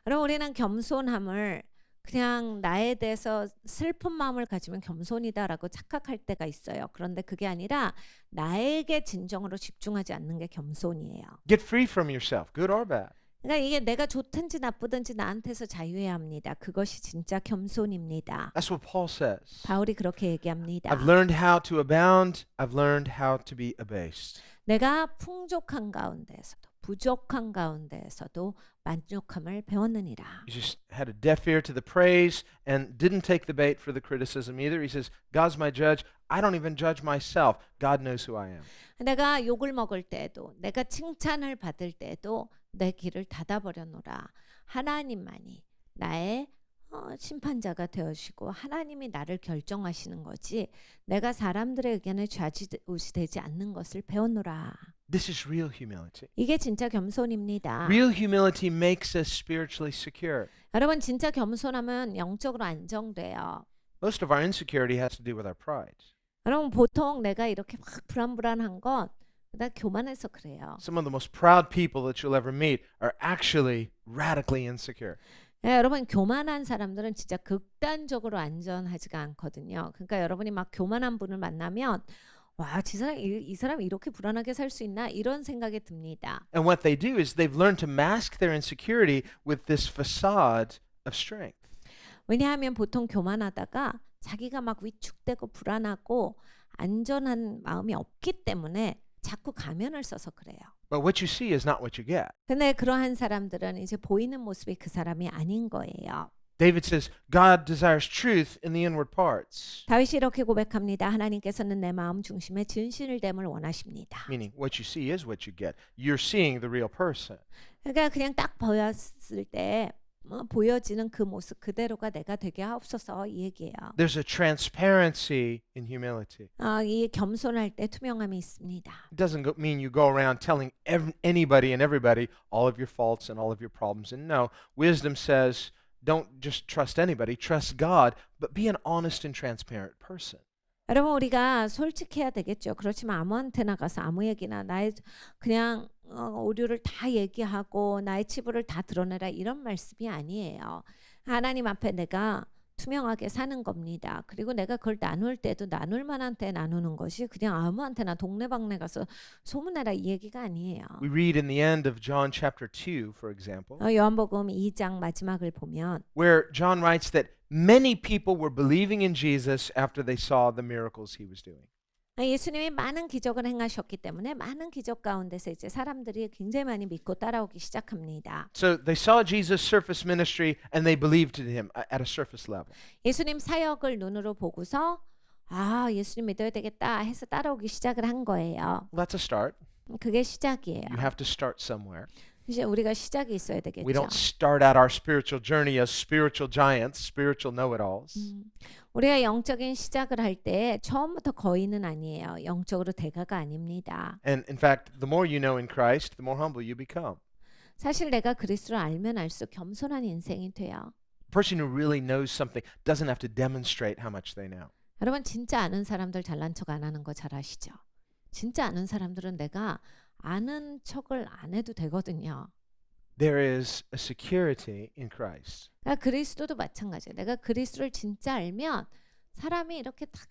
Speaker 2: 그럼 우리는 겸손함을 그냥 나에 대해서 슬픈 마음을 가지면 겸손이다라고 착각할 때가 있어요. 그런데 그게 아니라 나에게 진정으로 집중하지 않는 게 겸손이에요.
Speaker 1: Get free from yourself, good or bad.
Speaker 2: 그러니까 이게 내가 좋든지 나쁘든지 나한테서 자유해야 합니다. 그것이 진짜 겸손입니다.
Speaker 1: That's what Paul says.
Speaker 2: 바울이 그렇게 얘기합니다.
Speaker 1: I've learned how to abound. I've learned how to be abased.
Speaker 2: 내가 풍족한 가운데에서도 부족한 가운데에서도 만족함을 배웠느니라.
Speaker 1: He just had a deaf ear to the praise and didn't take the bait for the criticism either. He says, God's my judge. I don't even judge myself. God knows who I am.
Speaker 2: 내가 욕을 먹을 때에도 내가 칭찬을 받을 때에도 내 귀를 닫아버려노라. 하나님만이 나의 심판자가 되어시고 하나님이 나를 결정하시는 거지 내가 사람들의 의견에 좌지우지되지 않는 것을 배웠노라.
Speaker 1: This is real humility.
Speaker 2: 이게 진짜 겸손입니다.
Speaker 1: Real humility makes us spiritually secure.
Speaker 2: 여러분 진짜 겸손하면 영적으로 안정돼요.
Speaker 1: Most of our insecurity has to do with our pride.
Speaker 2: 여러분 보통 내가 이렇게 막 불안불안한 건 나 교만해서 그래요.
Speaker 1: Some of the most proud people that you'll ever meet are actually radically insecure.
Speaker 2: 네, 여러분 교만한 사람들은 진짜 극단적으로 안전하지가 않거든요. 그러니까 여러분이 막 교만한 분을 만나면 와, 이 사람 이렇게 불안하게 살 수 있나 이런 생각이 듭니다.
Speaker 1: And what they do is they've learned to mask their insecurity with this facade of strength.
Speaker 2: 왜냐하면 보통 교만하다가 자기가 막 위축되고 불안하고 안전한 마음이 없기 때문에 자꾸 가면을 써서 그래요.
Speaker 1: But what you see is not what you get.
Speaker 2: 근데 그러한 사람들은 이제 보이는 모습이 그 사람이 아닌 거예요.
Speaker 1: David says, God desires truth in the inward parts.
Speaker 2: 다윗이 이렇게 고백합니다. 하나님께서는 내 마음 중심에 진실됨을 원하십니다.
Speaker 1: Meaning, what you see is what you get. You're seeing the real person.
Speaker 2: 그러니까 그냥 딱 보였을 때 보여지는 그 모습 그대로가 내가 되게 하옵소서 이 얘기예요.
Speaker 1: There's a transparency in humility.
Speaker 2: 이 겸손할 때 투명함이 있습니다.
Speaker 1: It doesn't mean you go around telling anybody and everybody all of your faults and all of your problems. And no, wisdom says, don't just trust anybody, trust God, but be an honest and transparent person.
Speaker 2: 여러분 우리가 솔직해야 되겠죠. 그렇지만 아무한테나 가서 아무 얘기나 나의 그냥 오류를 다 얘기하고 나의 치부를 다 드러내라 이런 말씀이 아니에요. 하나님 앞에 내가 투명하게 사는 겁니다. 그리고 내가 그걸 나눌 때도 나눌 만한테 나누는 것이 그냥 아무한테나 동네방네 가서 소문내라 이 얘기가 아니에요.
Speaker 1: We read in the end of John chapter 2, for example,
Speaker 2: 요한복음 2장 마지막을 보면
Speaker 1: where John writes that many people were believing in Jesus after they saw the miracles he was doing.
Speaker 2: 예수님이 많은 기적을 행하셨기 때문에 많은 기적 가운데서 이제 사람들이 굉장히 많이 믿고 따라오기 시작합니다.
Speaker 1: So they saw Jesus' surface ministry and they believed in him at a surface level.
Speaker 2: 예수님 사역을 눈으로 보고서 아, 예수님 믿어야 되겠다 해서 따라오기 시작을 한 거예요.
Speaker 1: Well, that's a start.
Speaker 2: 그게 시작이에요.
Speaker 1: You have to start somewhere.
Speaker 2: 이제 우리가 시작이 있어야 되겠죠.
Speaker 1: We don't start out our spiritual journey as spiritual giants, spiritual know-it-alls.
Speaker 2: 우리가 영적인 시작을 할 때 처음부터 거인은 아니에요. 영적으로 대가가 아닙니다.
Speaker 1: And in fact, the more you know in Christ, the more humble you become.
Speaker 2: 사실 내가 그리스도를 알면 알수록 겸손한 인생이 돼요.
Speaker 1: A person who really knows something doesn't have to demonstrate how much they know.
Speaker 2: 여러분 진짜 아는 사람들 잘난 척 안 하는 거 잘 아시죠? 진짜 아는 사람들은 내가 아는 척을 안 해도 되거든요.
Speaker 1: There is a security in Christ.
Speaker 2: 그러니까 그리스도도 마찬가지예요. 내가 그리스도를 진짜 알면 사람이 이렇게 딱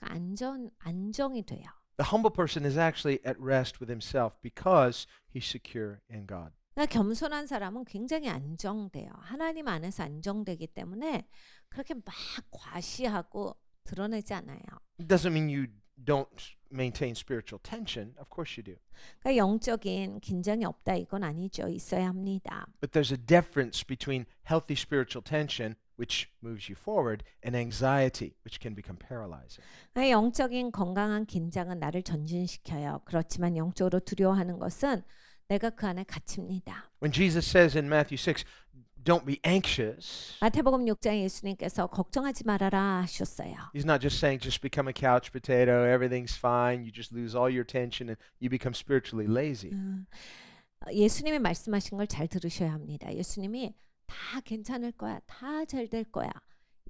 Speaker 2: 안정이 돼요.
Speaker 1: The humble person is actually at rest with himself because he's secure in God.
Speaker 2: 그러니까 겸손한 사람은 굉장히 안정돼요. 하나님 안에서 안정되기 때문에 그렇게 막 과시하고 드러내지 않아요.
Speaker 1: It doesn't mean you don't maintain spiritual tension. Of course you do.
Speaker 2: 그러니까 영적인 긴장이 없다 이건 아니죠. 있어야 합니다.
Speaker 1: But there's a difference between healthy spiritual tension, which moves you forward, and anxiety, which can become paralyzing.
Speaker 2: 영적인 건강한 긴장은 나를 전진시켜요. 그렇지만 영적으로 두려워하는 것은 내가 그 안에 갇힙니다.
Speaker 1: When Jesus says in Matthew 6, don't be anxious,
Speaker 2: 마태복음 6장에 예수님께서 걱정하지 말아라 하셨어요.
Speaker 1: he's not just saying just become a couch potato, everything's fine, you just lose all your tension and you become spiritually lazy.
Speaker 2: 예수님이 말씀하신 걸 잘 들으셔야 합니다. 예수님이 다 괜찮을 거야. 다 잘 될 거야.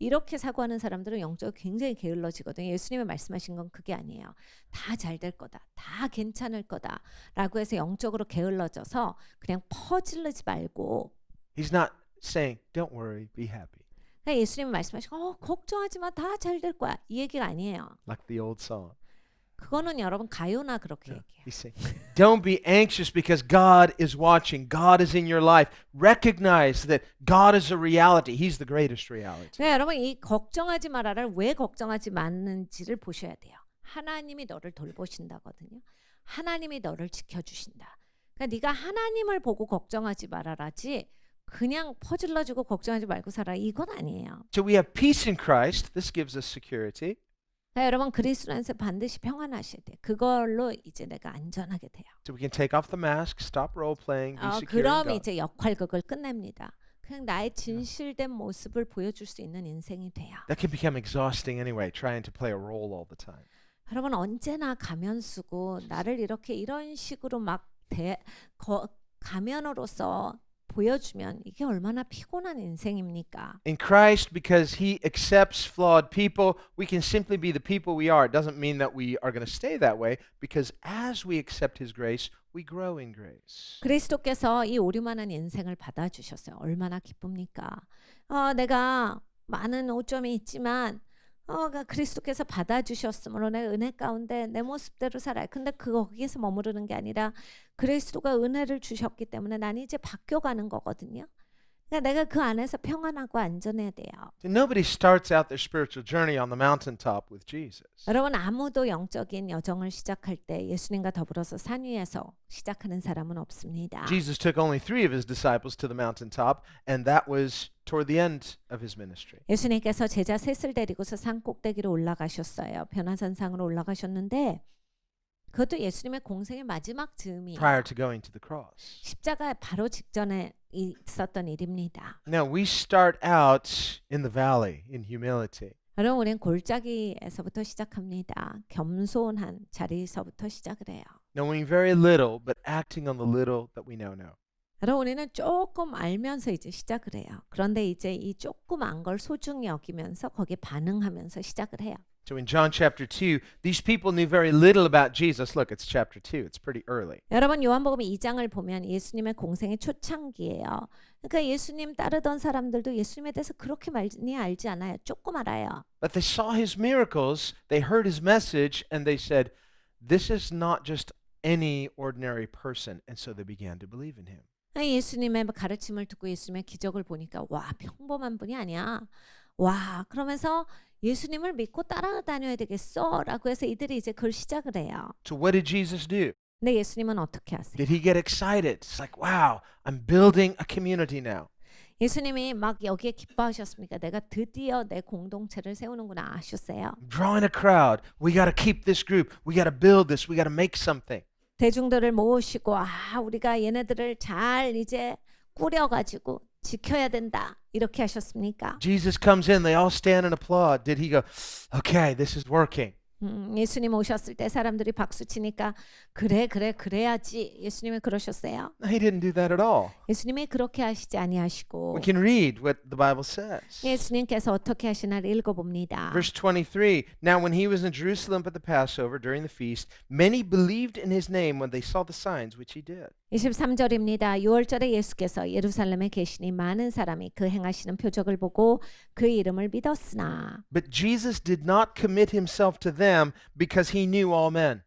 Speaker 2: 이렇게 사고하는 사람들은 영적으로 굉장히 게을러지거든요. 예수님이 말씀하신 건 그게 아니에요. 다 잘 될 거다. 다 괜찮을 거다. 라고 해서 영적으로 게을러져서 그냥 퍼질르지 말고
Speaker 1: He's not saying, don't worry, be happy,
Speaker 2: 그냥 예수님이 말씀하시고 걱정하지 마. 다 잘 될 거야. 이 얘기가 아니에요.
Speaker 1: like the old song.
Speaker 2: 그거는 여러분 가요나 그렇게 얘기해요.
Speaker 1: He's saying, don't be anxious because God is watching. God is in your life. Recognize that God is a reality. He's the greatest reality.
Speaker 2: 그러니까 여러분 이 걱정하지 말아를 왜 걱정하지 말는지를 보셔야 돼요. 하나님이 너를 돌보신다거든요. 하나님이 너를 지켜주신다. 그러니까 네가 하나님을 보고 걱정하지 말아라지 그냥 퍼질러지고 걱정하지 말고 살아 이건 아니에요.
Speaker 1: So we have peace in Christ. This gives us security.
Speaker 2: 그러니까 여러분 그리스도 안에서 반드시 평안하셔야 돼요. 그걸로 이제 내가 안전하게 돼요.
Speaker 1: So we can take off the mask, stop role playing, be secure in
Speaker 2: 그럼
Speaker 1: God.
Speaker 2: 이제 역할극을 끝냅니다. 그냥 나의 진실된 모습을 보여줄 수 있는 인생이 돼요.
Speaker 1: That can become exhausting anyway, trying to play a role all the time.
Speaker 2: 여러분 언제나 가면 쓰고 나를 이렇게 이런 식으로 막 가면으로서 보여주면 이게 얼마나 피곤한 인생입니까?
Speaker 1: In Christ, because He accepts flawed people, we can simply be the people we are. It doesn't mean that we are going to stay that way, because as we accept His grace, we grow in grace.
Speaker 2: 그리스도께서 이 오류만한 인생을 받아주셨어요. 얼마나 기쁩니까? 내가 많은 오점이 있지만 그리스도께서 받아주셨으므로 내가 은혜 가운데 내 모습대로 살아요. 근데 거기에서 머무르는 게 아니라 그리스도가 은혜를 주셨기 때문에 나는 이제 바뀌어가는 거거든요. 그러니까 내가 그 안에서 평안하고 안전해야 돼요.
Speaker 1: So nobody starts out their spiritual journey on the mountaintop with Jesus.
Speaker 2: 여러분 아무도 영적인 여정을 시작할 때 예수님과 더불어서 산 위에서 시작하는 사람은 없습니다.
Speaker 1: Jesus took only 3 of His disciples to the mountaintop, and that was toward the end of His ministry.
Speaker 2: 예수님께서 제자 셋을 데리고서 산 꼭대기로 올라가셨어요. 변화산상으로 올라가셨는데 그것도 예수님의 공생의 마지막 즈음이에요.
Speaker 1: Prior to going to the cross.
Speaker 2: 십자가 바로 직전에 있었던 일입니다.
Speaker 1: Now we start out in the valley in humility.
Speaker 2: 여러분 우리는 골짜기에서부터 시작합니다. 겸손한 자리에서부터 시작을 해요.
Speaker 1: Knowing very little, but acting on the little that we now know.
Speaker 2: 여러분 우리는 조금 알면서 이제 시작을 해요. 그런데 이제 이 조금 안 걸 소중히 여기면서 거기에 반응하면서 시작을 해요.
Speaker 1: So in John chapter 2, these people knew very little about Jesus. Look, it's chapter 2. It's pretty early.
Speaker 2: 여러분 요한복음 2장을 보면 예수님의 공생의 초창기예요. 그러니까 예수님 따르던 사람들도 예수님에 대해서 그렇게 많이 알지 않아요. 조금 알아요.
Speaker 1: But they saw His miracles, they heard His message, and they said, this is not just any ordinary person. And so they began to believe in Him.
Speaker 2: 예수님의 가르침을 듣고 예수님의 기적을 보니까 와 평범한 분이 아니야. 와 그러면서 예수님을 믿고 따라다녀야 되겠어 라고 해서 이들이 이제 그걸 시작을 해요.
Speaker 1: So what did Jesus do?
Speaker 2: 근데 예수님은 어떻게 하세요?
Speaker 1: Did He get excited? It's like, wow, I'm building a community now.
Speaker 2: 예수님이 막 여기에 기뻐하셨습니까? 내가 드디어 내 공동체를 세우는구나 하셨어요.
Speaker 1: I'm drawing a crowd. We got to keep this group. We got to build this. We got to make something.
Speaker 2: 대중들을 모으시고 우리가 얘네들을 잘 이제 꾸려가지고 지켜야 된다 이렇게 하셨습니까?
Speaker 1: Jesus comes in. They all stand and applaud. Did He go, okay, this is working?
Speaker 2: 예수님 오셨을 때 사람들이 박수 치니까 그래야지 예수님이 그러셨어요?
Speaker 1: No, He didn't do that at all.
Speaker 2: 예수님이 그렇게 하시지 아니하시고
Speaker 1: We can read what the Bible says.
Speaker 2: 예수님께서 어떻게 하시나를 읽어봅니다.
Speaker 1: Verse 23, Now when He was in Jerusalem at the Passover during the feast, many believed in His name when they saw the signs which He did.
Speaker 2: 23절입니다. 6월절에 예수께서 예루살렘에 계시니 많은 사람이 그 행하시는 표적을 보고 그 이름을 믿었으나
Speaker 1: But Jesus did not commit Himself to them because He knew all men.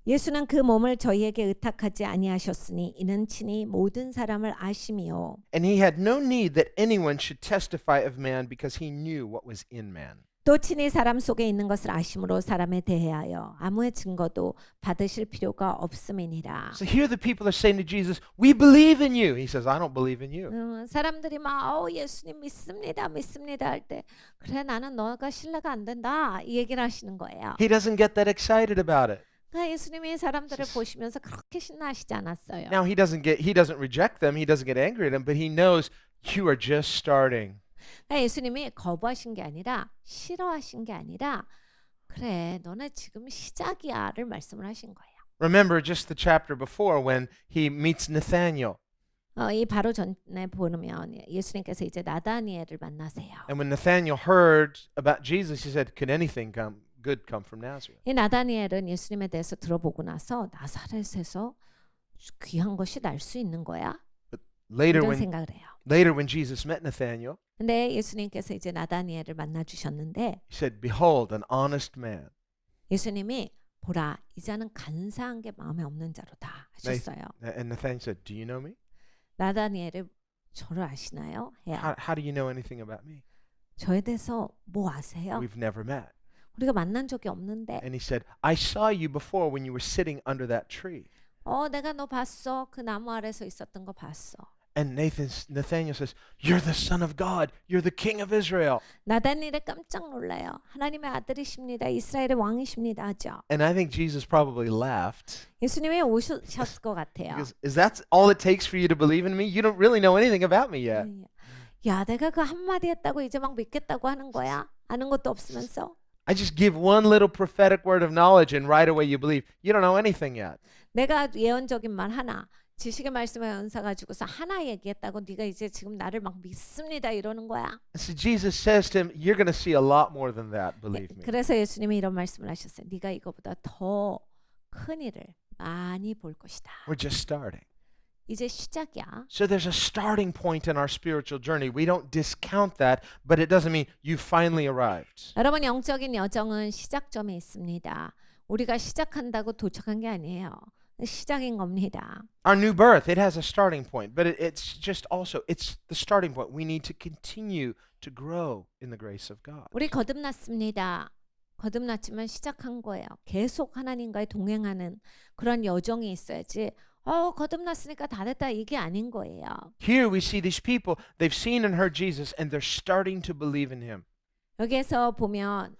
Speaker 2: 예수는 그 몸을 저희에게 의탁하지 아니하셨으니 이는 친히 모든 사람을 아심이요.
Speaker 1: And He had no need that anyone should testify of man because He knew what was in man.
Speaker 2: 또 친히 사람 속에 있는 것을 아심으로 사람에 대하여 아무의 증거도 받으실 필요가 없음이니라.
Speaker 1: So here the people are saying to Jesus, we believe in you. He says, I don't believe in you.
Speaker 2: 사람들이 막 예수님 믿습니다 믿습니다 할 때 그래 나는 너가 신뢰가 안 된다 이 얘기를 하시는 거예요.
Speaker 1: He doesn't get that excited about it.
Speaker 2: 그러니까 예수님이 사람들을 보시면서 그렇게 신나하시지 않았어요.
Speaker 1: Now he doesn't reject them. He doesn't get angry at them, but he knows you are just starting.
Speaker 2: 그러니까 예수님이 거부하신 게 아니라 싫어하신 게 아니라 그래 너네 지금 시작이야를 말씀을 하신 거예요.
Speaker 1: Remember just the chapter before when he meets Nathanael.
Speaker 2: 이 바로 전에 보면 예수님께서 이제 나다니엘을 만나세요.
Speaker 1: And when Nathanael heard about Jesus, he said, could anything good come from Nazareth?
Speaker 2: 이 나다니엘은 예수님에 대해서 들어보고 나서 나사렛에서 귀한 것이 날 수 있는 거야?
Speaker 1: Later
Speaker 2: 이런
Speaker 1: when
Speaker 2: 생각을 해요.
Speaker 1: Jesus met Nathanael,
Speaker 2: 근데 예수님께서 이제 나다니엘을 만나 주셨는데
Speaker 1: he said, behold, an honest man.
Speaker 2: 예수님이 보라 이 자는 간사한 게 마음에 없는 자로다 하셨어요.
Speaker 1: And Nathanael said, do you know me?
Speaker 2: 나다니엘을 저를 아시나요? 해요.
Speaker 1: How do you know anything about me?
Speaker 2: 저에 대해서 뭐 아세요?
Speaker 1: We've never met.
Speaker 2: 우리가 만난 적이 없는데
Speaker 1: And he said, I saw you before when you were sitting under that tree.
Speaker 2: 내가 너 봤어. 그 나무 아래서 있었던 거 봤어.
Speaker 1: And Nathanael says, you're the son of God. You're the king of Israel.
Speaker 2: 나다니엘이 깜짝 놀라요. 하나님의 아들이십니다. 이스라엘의 왕이십니다 하죠.
Speaker 1: And I think Jesus probably laughed.
Speaker 2: 예수님이 오셨을 것 같아요.
Speaker 1: Because is that all it takes for you to believe in me? You don't really know anything about me yet.
Speaker 2: 야, 내가 그 한마디 했다고 이제 막 믿겠다고 하는 거야? 아는 것도 없으면서.
Speaker 1: I just give one little prophetic word of knowledge and right away you believe. You don't know anything yet.
Speaker 2: 내가 예언적인 말 하나, 지식의 말씀을 연사 가지고서 하나 얘기했다고 네가 이제 지금 나를 막 믿습니다 이러는 거야.
Speaker 1: So Jesus says to him, you're going to see a lot more than that, believe me.
Speaker 2: 그래서 예수님이 이런 말씀을 하셨어요. 네가 이거보다 더 큰 일을 많이 볼 것이다.
Speaker 1: We're just starting.
Speaker 2: 이제 시작이야.
Speaker 1: So there's a starting point in our spiritual journey. We don't discount that, but it doesn't mean you finally arrived.
Speaker 2: 여러분 영적인 여정은 시작점에 있습니다. 우리가 시작한다고 도착한 게 아니에요. 시작인 겁니다.
Speaker 1: Our new birth, it has a starting point, but it's just also, it's the starting point. We need to continue to grow in the grace of God.
Speaker 2: 우리 거듭났습니다. 거듭났지만 시작한 거예요. 계속 하나님과의 동행하는 그런 여정이 있어야지. 거듭났으니까 다 됐다 이게 아닌 거예요.
Speaker 1: Here we see these people, they've seen and heard Jesus and they're starting to believe in him.
Speaker 2: 여기에서 보면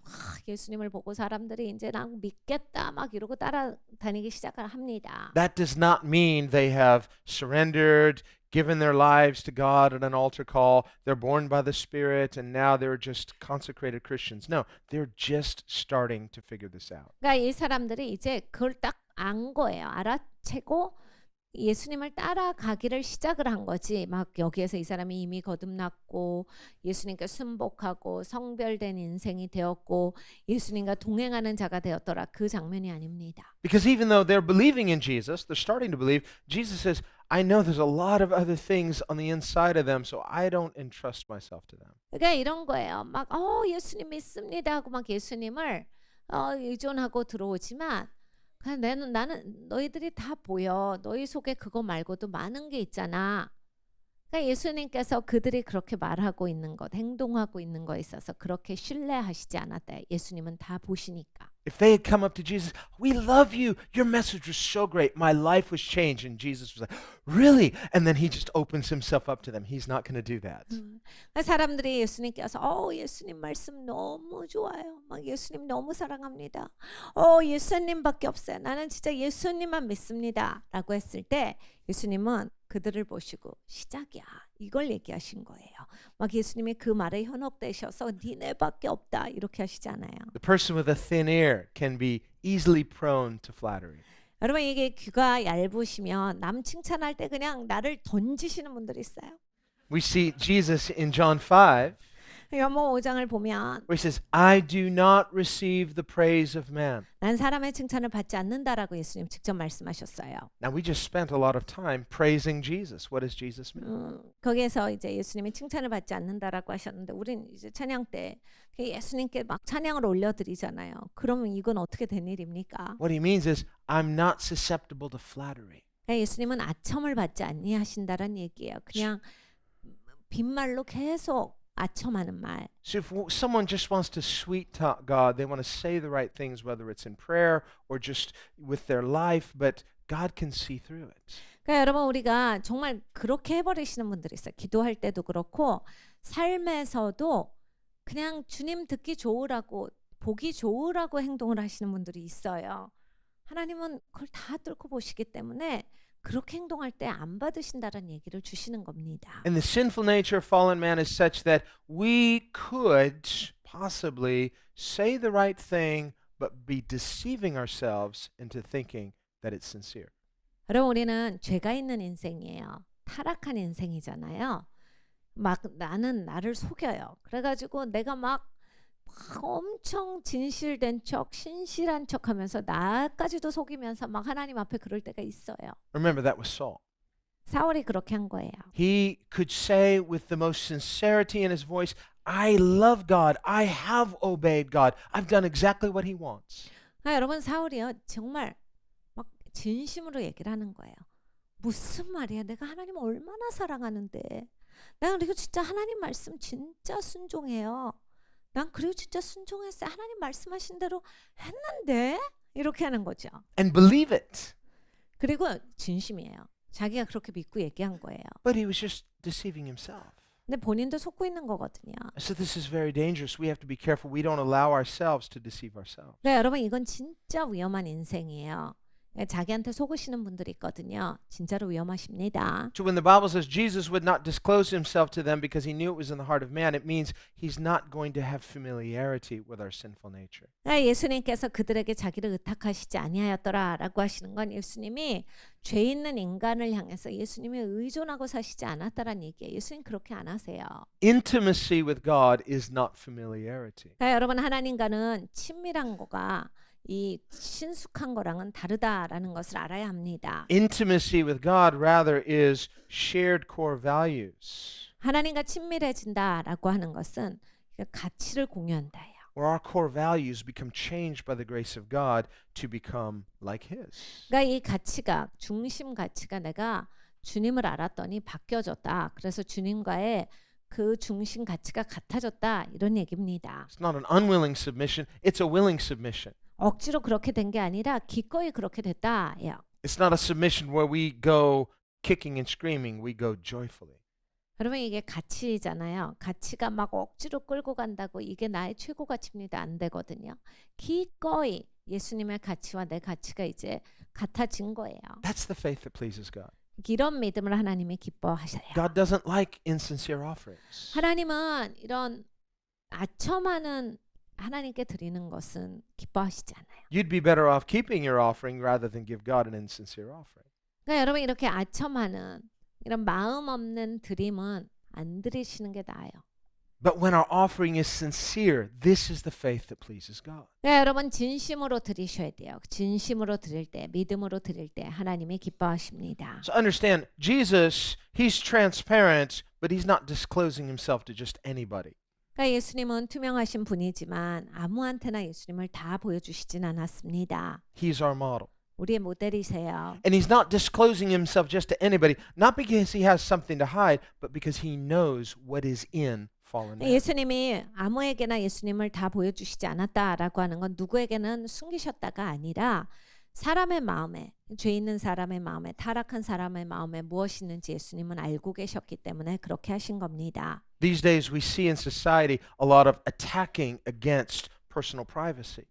Speaker 2: 예수님을 보고 사람들이 이제 난 믿겠다 막 이러고 따라다니기 시작을 합니다.
Speaker 1: That does not mean they have surrendered, given their lives to God at an altar call. They're born by the Spirit and now they're just consecrated Christians. No, they're just starting to figure this out.
Speaker 2: 그러니까 이 사람들이 이제 그걸 딱 안 거예요. 알아채고 예수님을 따라가기를 시작을 한 거지. 막 여기에서 이 사람이 이미 거듭났고 예수님께 순복하고 성별된 인생이 되었고 예수님과 동행하는 자가 되었더라. 그 장면이 아닙니다.
Speaker 1: Because even though they're believing in Jesus, they're starting to believe, Jesus says, I know there's a lot of other things on the inside of them, so I don't entrust myself to them.
Speaker 2: 그러니까 이런 거예요. 막 예수님 믿습니다 하고 막 예수님을 의존하고 들어오지만 나는 너희들이 다 보여. 너희 속에 그거 말고도 많은 게 있잖아. 그러니까 예수님께서 그들이 그렇게 말하고 있는 것, 행동하고 있는 거에 있어서 그렇게 신뢰하시지 않았다. 예수님은 다 보시니까.
Speaker 1: If they had come up to Jesus, we love you. Your message was so great. My life was changed. And Jesus was like, really? And then he just opens himself up to them. He's not going to do that.
Speaker 2: 사람들이 예수님께서 예수님 말씀 너무 좋아요. 막 예수님 너무 사랑합니다. 예수님밖에 없어요. 나는 진짜 예수님만 믿습니다. 라고 했을 때 예수님은 그들을 보시고 시작이야. 이걸 얘기하신 거예요. 막 예수님이 그 말에 현혹되셔서 니네밖에 없다 이렇게 하시잖아요.
Speaker 1: The person with a thin ear can be easily prone to flattery.
Speaker 2: 여러분 이게 귀가 얇으시면 남 칭찬할 때 그냥 나를 던지시는 분들이 있어요.
Speaker 1: We see Jesus in John 5,
Speaker 2: 요한복음 5장을 보면
Speaker 1: where he says, I do not receive the praise of man.
Speaker 2: 난 사람의 칭찬을 받지 않는다라고 예수님 직접 말씀하셨어요.
Speaker 1: Now we just spent a lot of time praising Jesus. What does Jesus mean?
Speaker 2: 거기에서 이제 예수님이 칭찬을 받지 않는다라고 하셨는데 우린 이제 찬양 때 예수님께 막 찬양을 올려드리잖아요. 그러면 이건 어떻게 된 일입니까?
Speaker 1: What he means is, I'm not susceptible to flattery.
Speaker 2: 예수님은 아첨을 받지 아니하신다라는 얘기예요. 그냥 빈말로 계속 아첨하는 말.
Speaker 1: So if someone just wants to sweet talk God, they want to say the right things, whether it's in prayer or just with their life, but God can see through it.
Speaker 2: 그러니까 여러분 우리가 정말 그렇게 해버리시는 분들이 있어요. 기도할 때도 그렇고 삶에서도 그냥 주님 듣기 좋으라고 보기 좋으라고 행동을 하시는 분들이 있어요. 하나님은 그걸 다 뚫고 보시기 때문에 그렇게 행동할 때 안 받으신다는 얘기를 주시는 겁니다.
Speaker 1: And the sinful nature of fallen man is such that we could possibly say the right thing, but be deceiving ourselves into thinking that it's sincere.
Speaker 2: 여러분 우리는 죄가 있는 인생이에요. 타락한 인생이잖아요. 막 나는 나를 속여요. 그래가지고 내가 막 엄청 진실된 척, 신실한 척하면서 나까지도 속이면서 막 하나님 앞에 그럴 때가 있어요.
Speaker 1: Remember, that was Saul.
Speaker 2: 사울이 그렇게 한 거예요.
Speaker 1: He could say with the most sincerity in his voice, I love God. I have obeyed God. I've done exactly what he wants.
Speaker 2: 여러분 사울이요 정말 막 진심으로 얘기를 하는 거예요. 무슨 말이야? 내가 하나님 얼마나 사랑하는데. 난 그리고 진짜 하나님 말씀 진짜 순종해요. 난 그리고 진짜 순종했어요. 하나님 말씀하신 대로 했는데 이렇게 하는 거죠.
Speaker 1: And believe it.
Speaker 2: 그리고 진심이에요. 자기가 그렇게 믿고 얘기한 거예요.
Speaker 1: But he was just deceiving himself.
Speaker 2: 근데 본인도 속고 있는 거거든요.
Speaker 1: So this is very dangerous. We have to be careful. We don't allow ourselves to deceive ourselves.
Speaker 2: 네, 여러분 이건 진짜 위험한 인생이에요. 자기한테 속으시는 분들이 있거든요. 진짜로 위험하십니다.
Speaker 1: So when the Bible says Jesus would not disclose himself to them because he knew it was in the heart of man, it means he's not going to have familiarity with our sinful nature.
Speaker 2: 예수님께서 그들에게 자기를 의탁하시지 아니하였더라라고 하시는 건 예수님이 죄 있는 인간을 향해서 예수님이 의존하고 사시지 않았다라는 얘기예요. 예수님 그렇게 안 하세요.
Speaker 1: Intimacy with God is not familiarity.
Speaker 2: 그러니까 여러분 하나님과는 친밀한 거가 이 친숙한 거랑은 다르다라는 것을 알아야 합니다.
Speaker 1: Intimacy with God rather is shared core values,
Speaker 2: 하나님과 친밀해진다라고 하는 것은 가치를 공유한다예요.
Speaker 1: where our core values become changed by the grace of God to become like His.
Speaker 2: 그러니까 이 가치가 중심 가치가 내가 주님을 알았더니 바뀌어졌다. 그래서 주님과의 그 중심 가치가 같아졌다 이런 얘기입니다.
Speaker 1: It's not an unwilling submission, it's a willing submission.
Speaker 2: 억지로 그렇게 된 게 아니라 기꺼이 그렇게 됐다예요.
Speaker 1: It's not a submission where we go kicking and screaming, we go joyfully.
Speaker 2: 여러분 이게 가치잖아요. 가치가 막 억지로 끌고 간다고 이게 나의 최고 가치입니다. 안 되거든요. 기꺼이 예수님의 가치와 내 가치가 이제 같아진 거예요.
Speaker 1: That's the faith that pleases God.
Speaker 2: 이런 믿음을 하나님이 기뻐하셔요.
Speaker 1: God doesn't like insincere offerings.
Speaker 2: 하나님은 이런 아첨하는 하나님께 드리는 것은 기뻐하시지 않아요.
Speaker 1: You'd be better off keeping your offering rather than give God an insincere offering.
Speaker 2: 그러니까 여러분 이렇게 아첨하는 이런 마음 없는 드림은 안 드리시는 게 나아요.
Speaker 1: But when our offering is sincere, this is the faith that pleases God.
Speaker 2: 네, 여러분 진심으로 드리셔야 돼요. 진심으로 드릴 때, 믿음으로 드릴 때 하나님이 기뻐하십니다.
Speaker 1: So understand, Jesus, he's transparent, but he's not disclosing himself to just anybody.
Speaker 2: 그러니까 예수님은 투명하신 분이지만 아무한테나 예수님을 다 보여주시진 않았습니다.
Speaker 1: He's our model.
Speaker 2: 우리의 모델이세요.
Speaker 1: And he's not disclosing himself just to anybody, not because he has something to hide, but because he knows what is in fallen man.
Speaker 2: 예수님이 아무에게나 예수님을 다 보여주시지 않았다라고 하는 건 누구에게는 숨기셨다가 아니라 사람의 마음에, 죄 있는 사람의 마음에, 타락한 사람의 마음에 무엇이 있는지 예수님은 알고 계셨기 때문에 그렇게 하신 겁니다.
Speaker 1: These days we see in society a lot of attacking against personal privacy.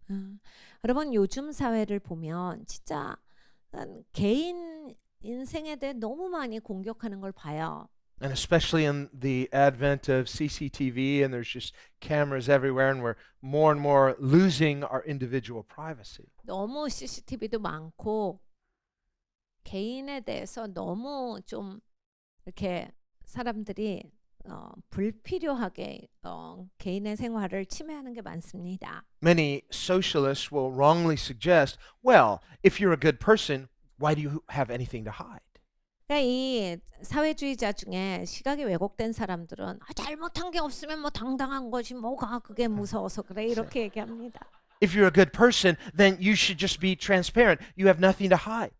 Speaker 2: 여러분 요즘 사회를 보면 진짜 개인 인생에 대해 너무 많이 공격하는 걸 봐요.
Speaker 1: And especially in the advent of CCTV, and there's just cameras everywhere, and we're more and more losing our individual privacy.
Speaker 2: 너무 CCTV도 많고 개인에 대해서 너무 좀 이렇게 사람들이 불필요하게 개인의 생활을 침해하는 게 많습니다.
Speaker 1: Many socialists will wrongly suggest, well, if you're a good person, why do you have anything to hide?
Speaker 2: 그러니까 이 사회주의자 중에 시각이 왜곡된 사람들은 잘못한 게 없으면 뭐 당당한 거지 뭐가 그게 무서워서 그래 이렇게 얘기합니다.
Speaker 1: If you're a good person, then you should just be transparent. You have nothing to hide.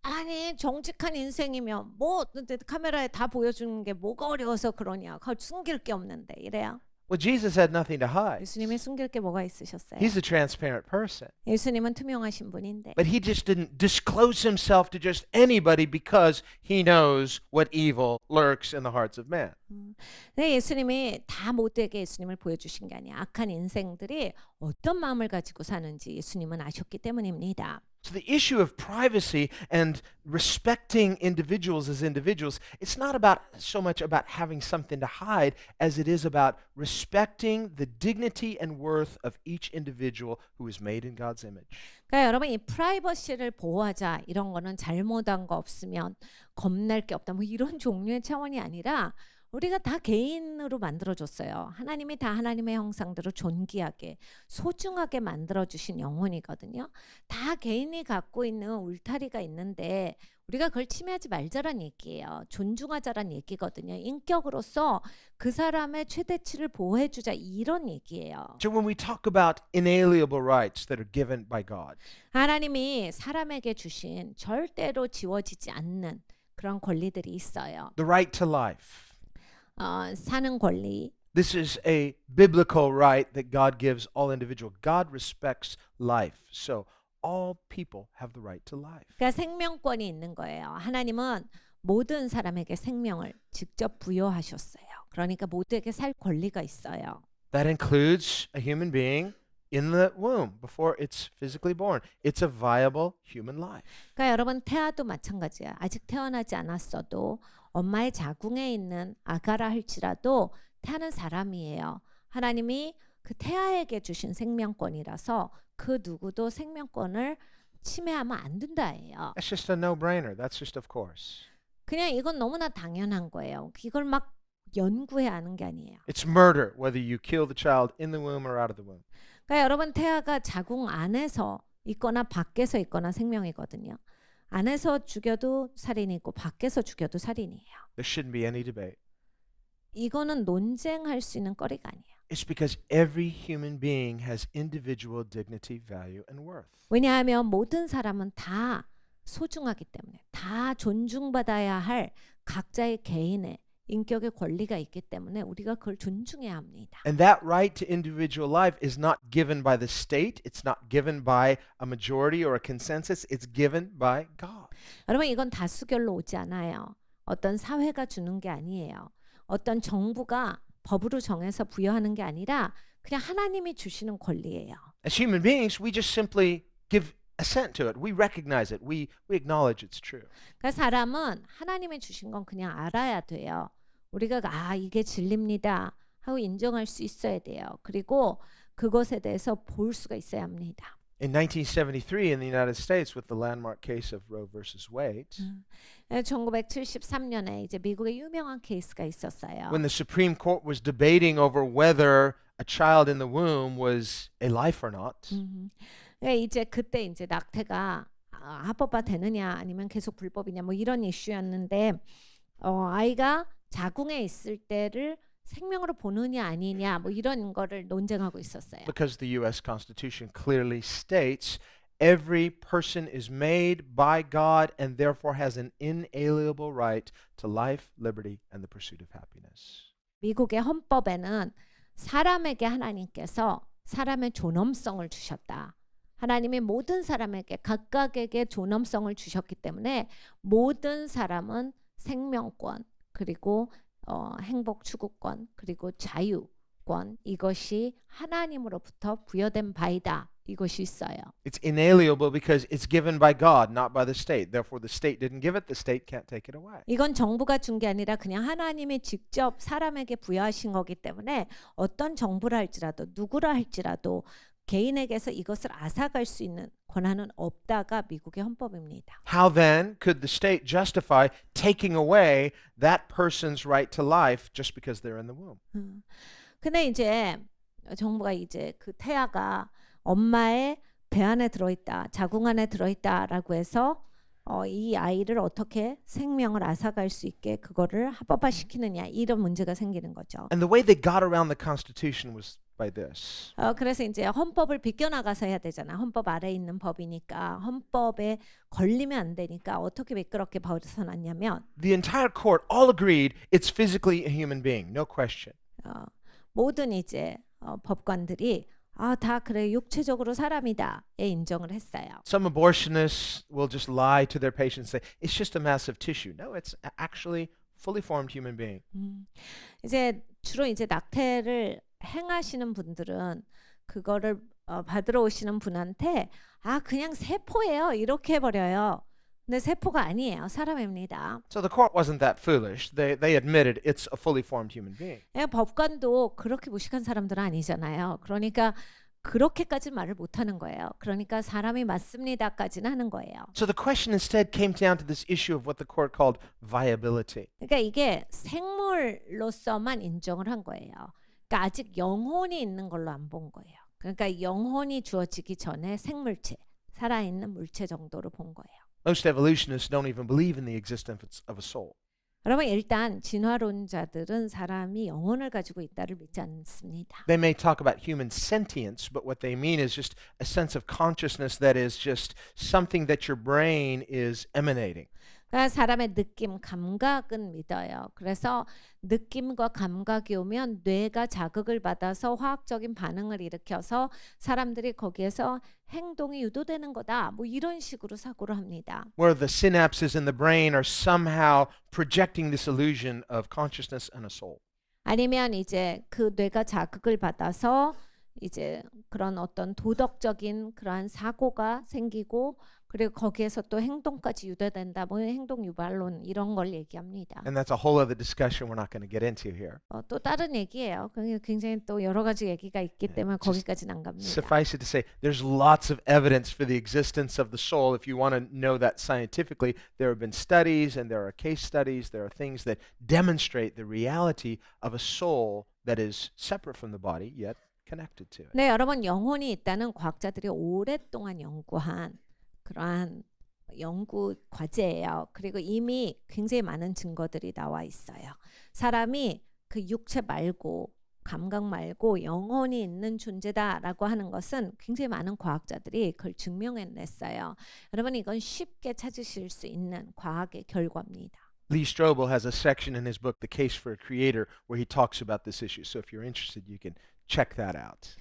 Speaker 2: 아니 정직한 인생이면 뭐 카메라에 다 보여주는 게 뭐가 어려워서 그러냐. 그걸 숨길 게 없는데 이래요.
Speaker 1: Well, Jesus had nothing to hide.
Speaker 2: 예수님이 숨길 게 뭐가 있으셨어요?
Speaker 1: He's a transparent person.
Speaker 2: 예수님은 투명하신 분인데.
Speaker 1: But he just didn't disclose himself to just anybody because he knows what evil lurks in the hearts of men.
Speaker 2: 네, 예수님이 다 모두에게 예수님을 보여주신 게 아니야. 악한 인생들이 어떤 마음을 가지고 사는지 예수님은 아셨기 때문입니다.
Speaker 1: So the issue of privacy and respecting individuals as individuals, it's not about so much about having something to hide as it is about respecting the dignity and worth of each individual who is made in God's image.
Speaker 2: 그러니까 여러분 이 프라이버시를 보호하자 이런 거는 잘못한 거 없으면 겁날 게 없다 뭐 이런 종류의 차원이 아니라 우리가 다 개인으로 만들어줬어요. 하나님이 다 하나님의 형상대로 존귀하게 소중하게 만들어주신 영혼이거든요. 다 개인이 갖고 있는 울타리가 있는데 우리가 그걸 침해하지 말자란 얘기예요. 존중하자란 얘기거든요. 인격으로서 그 사람의 최대치를 보호해주자 이런 얘기예요.
Speaker 1: So when we talk about inalienable rights that are given by God,
Speaker 2: 하나님이 사람에게 주신 절대로 지워지지 않는 그런 권리들이 있어요.
Speaker 1: the right to life.
Speaker 2: 사는 권리.
Speaker 1: This is a biblical right that God gives all individuals. God respects life. So all people have the right to life.
Speaker 2: 그러니까 생명권이 있는 거예요. 하나님은 모든 사람에게 생명을 직접 부여하셨어요. 그러니까 모두에게 살 권리가 있어요.
Speaker 1: That includes a human being in the womb before it's physically born. It's a viable human life.
Speaker 2: 그러니까 여러분 태아도 마찬가지야. 아직 태어나지 않았어도 엄마의 자궁에 있는 아가라 할지라도 태아는 사람이에요. 하나님이 그 태아에게 주신 생명권이라서 그 누구도 생명권을 침해하면 안 된다예요.
Speaker 1: That's just a no-brainer. That's just of course.
Speaker 2: 그냥 이건 너무나 당연한 거예요. 이걸 막 연구해야 하는 게 아니에요.
Speaker 1: It's murder whether you kill the child in the womb or out of the womb.
Speaker 2: 그러니까 여러분 태아가 자궁 안에서 있거나 밖에서 있거나 생명이거든요. 안에서 죽여도 살인이고 밖에서 죽여도 살인이에요.
Speaker 1: There shouldn't be any debate.
Speaker 2: 이거는 논쟁할 수 있는 거리가 아니에요.
Speaker 1: It's because every human being has individual dignity, value, and worth.
Speaker 2: 왜냐하면 모든 사람은 다 소중하기 때문에 다 존중받아야 할 각자의 개인의 인격의 권리가 있기 때문에 우리가 그걸 존중해야 합니다.
Speaker 1: And that right to individual life is not given by the state. It's not given by a majority or a consensus. It's given by God.
Speaker 2: 여러분 이건 다수결로 오지 않아요. 어떤 사회가 주는 게 아니에요. 어떤 정부가 법으로 정해서 부여하는 게 아니라 그냥 하나님이 주시는 권리예요.
Speaker 1: As human beings, we just simply give assent to it. We recognize it. We acknowledge it's true.
Speaker 2: 그러니까 사람은 하나님이 주신 건 그냥 알아야 돼요. 우리가 이게 진리입니다 하고 인정할 수 있어야 돼요. 그리고 그것에 대해서 볼 수가 있어야 합니다.
Speaker 1: In 1973 in the United States with the landmark case of Roe versus Wade,
Speaker 2: 1973년에 이제 미국의 유명한 케이스가 있었어요.
Speaker 1: when the Supreme Court was debating over whether a child in the womb was a life or not,
Speaker 2: 이제 그때 이제 낙태가 합법화 되느냐 아니면 계속 불법이냐 뭐 이런 이슈였는데 아이가 자궁에 있을 때를 생명으로 보느냐 아니냐 뭐 이런 거를 논쟁하고 있었어요.
Speaker 1: because the U.S. Constitution clearly states every person is made by God and therefore has an inalienable right to life, liberty, and the pursuit of happiness.
Speaker 2: 미국의 헌법에는 사람에게 하나님께서 사람의 존엄성을 주셨다. 하나님이 모든 사람에게 각각에게 존엄성을 주셨기 때문에 모든 사람은 생명권 그리고 행복 추구권 그리고 자유권 이것이 하나님으로부터 부여된 바이다. 이것이 있어요.
Speaker 1: It's inalienable because it's given by God, not by the state. Therefore, the state didn't give it. The state can't take it away.
Speaker 2: 이건 정부가 준 게 아니라 그냥 하나님이 직접 사람에게 부여하신 거기 때문에 어떤 정부라 할지라도 누구라 할지라도 개인에게서 이것을 앗아갈 수 있는 권한은 없다가 미국의 헌법입니다.
Speaker 1: How then could the state justify taking away that person's right to life just because they're in the womb?
Speaker 2: 근데 이제 정부가 이제 그 태아가 엄마의 배 안에 들어있다, 자궁 안에 들어있다라고 해서 이 아이를 어떻게 생명을 앗아갈 수 있게 그거를 합법화시키느냐 이런 문제가 생기는 거죠.
Speaker 1: And the way they got around the Constitution was by this.
Speaker 2: 그래서 이제 헌법을 비껴나가서 해야 되잖아. 헌법 아래에 있는 법이니까 헌법에 걸리면 안 되니까 어떻게 매끄럽게 벗어났냐면
Speaker 1: The entire court all agreed it's physically a human being, no question.
Speaker 2: 모든 이제 법관들이 다 그래 육체적으로 사람이다에 인정을 했어요.
Speaker 1: Some abortionists will just lie to their patients and say it's just a mass of tissue. No, it's actually fully formed human being.
Speaker 2: 이제 주로 이제 낙태를 행하시는 분들은 그거를 받으러 오시는 분한테 그냥 세포예요 이렇게 해버려요. 근데 세포가 아니에요. 사람입니다.
Speaker 1: So the court wasn't that foolish. They admitted it's a fully formed human being.
Speaker 2: 법관도 그렇게 무식한 사람들은 아니잖아요. 그러니까 그렇게까지 말을 못하는 거예요. 그러니까 사람이 맞습니다까지는 하는 거예요.
Speaker 1: So the question instead came down to this issue of what the court called viability.
Speaker 2: 그러니까 이게 생물로서만 인정을 한 거예요. 그러니까 아직 영혼이 있는 걸로 안 본 거예요. 그러니까 영혼이 주어지기 전에 생물체, 살아있는 물체 정도로 본 거예요.
Speaker 1: Most evolutionists don't even believe in the existence of a soul.
Speaker 2: 여러분 일단 진화론자들은 사람이 영혼을 가지고 있다를 믿지 않습니다.
Speaker 1: They may talk about human sentience, but what they mean is just a sense of consciousness that is just something that your brain is emanating.
Speaker 2: 그러니까 사람의 느낌, 감각은 믿어요. 그래서 느낌과 감각이 오면 뇌가 자극을 받아서 화학적인 반응을 일으켜서 사람들이 거기에서 행동이 유도되는 거다. 뭐 이런 식으로 사고를 합니다.
Speaker 1: Where the synapses in the brain are somehow projecting this illusion of consciousness and a soul.
Speaker 2: 아니면 이제 그 뇌가 자극을 받아서 이제 그런 어떤 도덕적인 그러한 사고가 생기고 그리고 거기에서 또 행동까지 유도된다. 뭐 행동 유발론 이런 걸 얘기합니다.
Speaker 1: And that's a whole other discussion we're not going to get into here.
Speaker 2: 또 다른 얘기예요. 굉장히 또 여러 가지 얘기가 있기 때문에 거기까지는 안 갑니다.
Speaker 1: Suffice it to say, there's lots of evidence for the existence of the soul. If you want to know that scientifically, there have been studies and there are case studies. There are things that demonstrate the reality of a soul that is separate from the body, yet connected to it.
Speaker 2: 네, 여러분 영혼이 있다는 과학자들이 오랫동안 연구한 그러한 연구 과제예요. 그리고 이미 굉장히 많은 증거들이 나와 있어요. 사람이 그 육체 말고 감각 말고 영혼이 있는 존재다라고 하는 것은 굉장히 많은 과학자들이 그걸 증명해냈어요. 여러분 이건 쉽게 찾으실 수 있는 과학의 결과입니다.
Speaker 1: Lee Strobel has a section in his book, The Case for a Creator, where he talks about this issue. So if you're interested, you can check that out.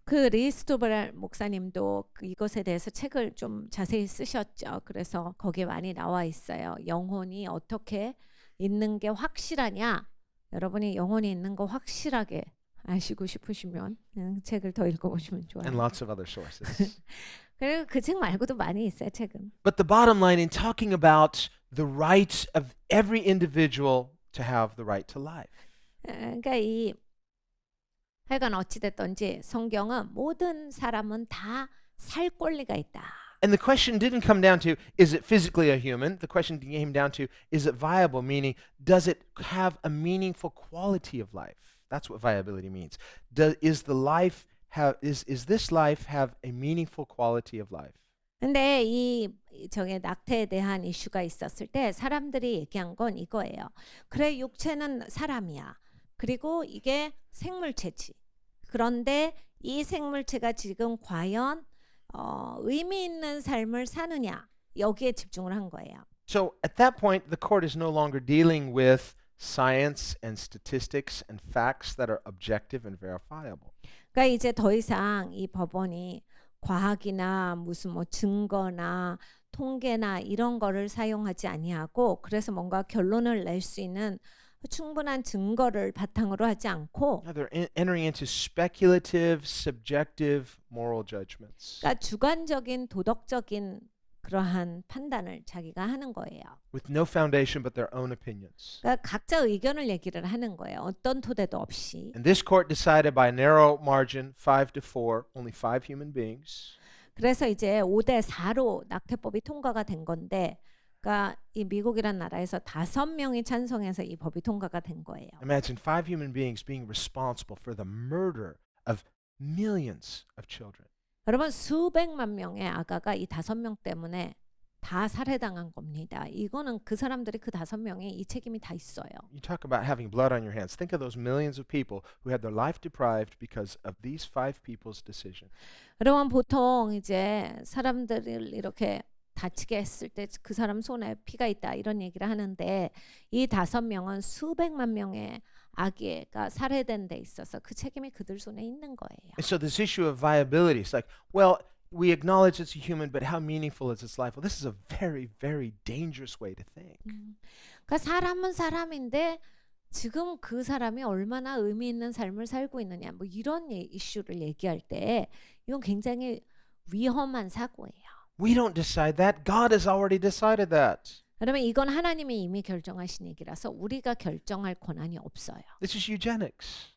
Speaker 2: 그 리스토벌 목사님도 이것에 대해서 책을 좀 자세히 쓰셨죠. 그래서 거기에 많이 나와 있어요. 영혼이 어떻게 있는 게 확실하냐? 여러분이 영혼이 있는 거 확실하게 아시고 싶으시면 책을 더 읽어보시면 좋아요.
Speaker 1: And lots of other sources.
Speaker 2: 그리고 그 책 말고도 많이 있어요. 책은.
Speaker 1: But the bottom line in talking about the rights of every individual to have the right to life.
Speaker 2: 그러니까 하여간 어찌됐든지 성경은 모든 사람은 다 살 권리가 있다.
Speaker 1: And the question didn't come down to, is it physically a human? The question came down to, is it viable? Meaning, does it have a meaningful quality of life? That's what viability means. Is this life have a meaningful quality of life?
Speaker 2: 근데 저게 낙태에 대한 이슈가 있었을 때 사람들이 얘기한 건 이거예요. 그래 육체는 사람이야. 그리고 이게 생물체지. 그런데 이 생물체가 지금 과연 의미 있는 삶을 사느냐 여기에 집중을 한 거예요.
Speaker 1: So at that point, the court is no longer dealing with science and statistics and facts that are objective and verifiable.
Speaker 2: 그러니까 이제 더 이상 이 법원이 과학이나 무슨 뭐 증거나 통계나 이런 거를 사용하지 아니하고 그래서 뭔가 결론을 낼 수 있는 충분한 증거를 바탕으로 하지 않고
Speaker 1: Now they're entering into speculative, subjective moral judgments
Speaker 2: 그러니까 주관적인 도덕적인 그러한 판단을 자기가 하는 거예요.
Speaker 1: with no foundation but their own opinions.
Speaker 2: 그러니까 각자 의견을 얘기를 하는 거예요. 어떤 토대도 없이.
Speaker 1: And this court decided by a narrow margin, 5-4, only 5 human beings.
Speaker 2: 그래서 이제 5대4로 낙태법이 통과가 된 건데 그러니까 이 미국이란 나라에서 5명이 찬성해서 이 법이 통과가 된 거예요.
Speaker 1: Imagine 5 human beings being responsible for the murder of millions of children.
Speaker 2: 여러분 수백만 명의 아가가 이 5명 때문에 다 살해당한 겁니다. 이거는 그 사람들이 그 5명이 이 책임이 다 있어요.
Speaker 1: You talk about having blood on your hands. Think of those millions of people who had their life deprived because of these 5 people's decision.
Speaker 2: 여러분 보통 이제 사람들을 이렇게 다치게 했을 때 그 사람 손에 피가 있다 이런 얘기를 하는데 이 5명은 수백만 명의 아기가 살해된 데 있어서 그 책임이 그들 손에 있는 거예요.
Speaker 1: And so this issue of viability, it's like, well, we acknowledge it's a human, but how meaningful is its life? Well, this is a very, very dangerous way to think.
Speaker 2: 그러니까 사람은 사람인데 지금 그 사람이 얼마나 의미 있는 삶을 살고 있느냐 뭐 이런 이슈를 얘기할 때 이건 굉장히 위험한 사고예요.
Speaker 1: We don't decide that. God has already decided that.
Speaker 2: 그러면 이건 하나님이 이미 결정하신 얘기라서 우리가 결정할 권한이 없어요.
Speaker 1: This is eugenics.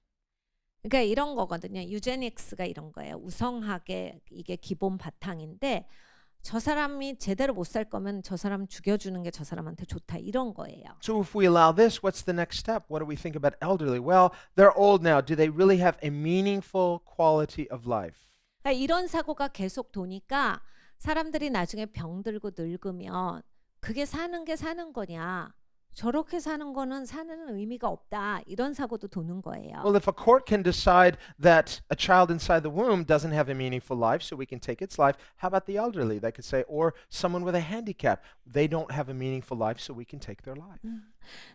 Speaker 2: 그러니까 이런 거거든요. 유제닉스가 이런 거예요. 우성학의 이게 기본 바탕인데 저 사람이 제대로 못 살 거면 저 사람 죽여주는 게 저 사람한테 좋다 이런 거예요.
Speaker 1: So if we allow this, what's the next step? What do we think about elderly? Well, they're old now. Do they really have a meaningful quality of life?
Speaker 2: 그러니까 이런 사고가 계속 도니까 사람들이 나중에 병들고 늙으면 그게 사는 게 사는 거냐 저렇게 사는 거는 사는 의미가 없다 이런 사고도 도는 거예요.
Speaker 1: Well, if a court can decide that a child inside the womb doesn't have a meaningful life, so we can take its life, how about the elderly? They could say, or someone with a handicap, they don't have a meaningful life, so we can take their life.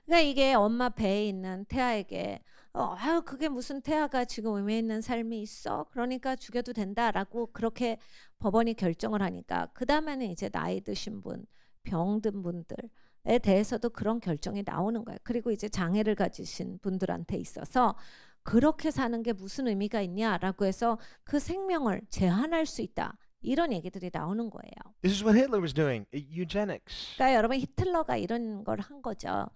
Speaker 2: 그러니까 이게 엄마 배에 있는 태아에게 아유 그게 무슨 태아가 지금 의미 있는 삶이 있어? 그러니까 죽여도 된다라고 그렇게 법원이 결정을 하니까 그 다음에는 이제 나이 드신 분, 병든 분들에 대해서도 그런 결정이 나오는 거예요. 그리고 이제 장애를 가지신 분들한테 있어서 그렇게 사는 게 무슨 의미가 있냐라고 해서 그 생명을 제한할 수 있다. 이런 얘기들이 나오는 거예요.
Speaker 1: This is what Hitler was doing, eugenics.
Speaker 2: 그러니까 여러분 히틀러가 이런 걸 한 거죠.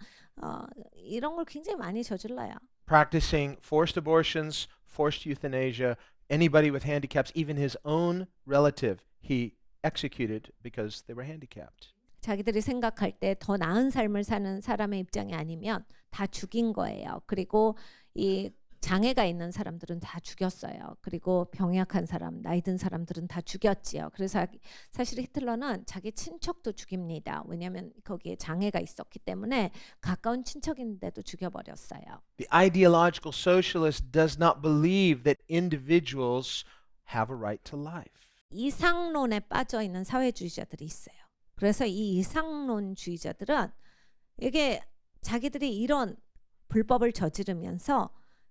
Speaker 2: 이런 걸 굉장히 많이 저질러요.
Speaker 1: Practicing forced abortions, forced euthanasia, anybody with handicaps, even his own relative, he executed because they were handicapped.
Speaker 2: 자기들이 생각할 때 더 나은 삶을 사는 사람의 입장이 아니면 다 죽인 거예요. 그리고 이 장애가 있는 사람들은 다 죽였어요. 그리고 병약한 사람, 나이 든 사람들은 다 죽였지요. 그래서 사실 히틀러는 자기 친척도 죽입니다. 왜냐하면 거기에 장애가 있었기 때문에 가까운 친척인데도 죽여버렸어요.
Speaker 1: The ideological socialist does not believe that individuals have a right to life.
Speaker 2: 이상론에 빠져 있는 사회주의자들이 있어요. 그래서 이 이상론주의자들은 이게 자기들이 이런 불법을 저지르면서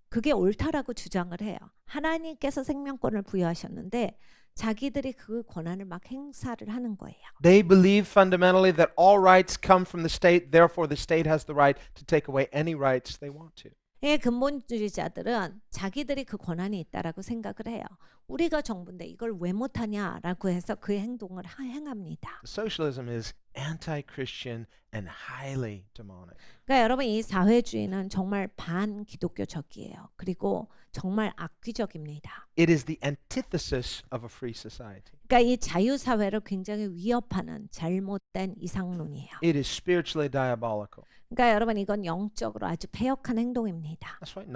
Speaker 2: 그게 옳다라고 주장을 해요. 하나님께서 생명권을 부여하셨는데 자기들이 그 권한을 막 행사를 하는 거예요.
Speaker 1: They believe fundamentally that all rights come from the state, therefore the state has the right to take away any rights they want to.
Speaker 2: 이 근본주의자들은 자기들이 그 권한이 있다라고 생각을 해요. 우리가 정부인데 이걸 왜 못하냐라고 해서 그 행동을 행합니다.
Speaker 1: Socialism is anti-Christian and highly demonic.
Speaker 2: 그러니까 여러분 이 사회주의는 정말 반기독교적이에요. 그리고 정말 악귀적입니다.
Speaker 1: It is the antithesis of a free society.
Speaker 2: 그러니까 이 자유사회를 굉장히 위협하는 잘못된 이상론이에요.
Speaker 1: It is spiritually diabolical.
Speaker 2: 그러니까 여러분 이건 영적으로 아주 패역한 행동입니다.
Speaker 1: That's right.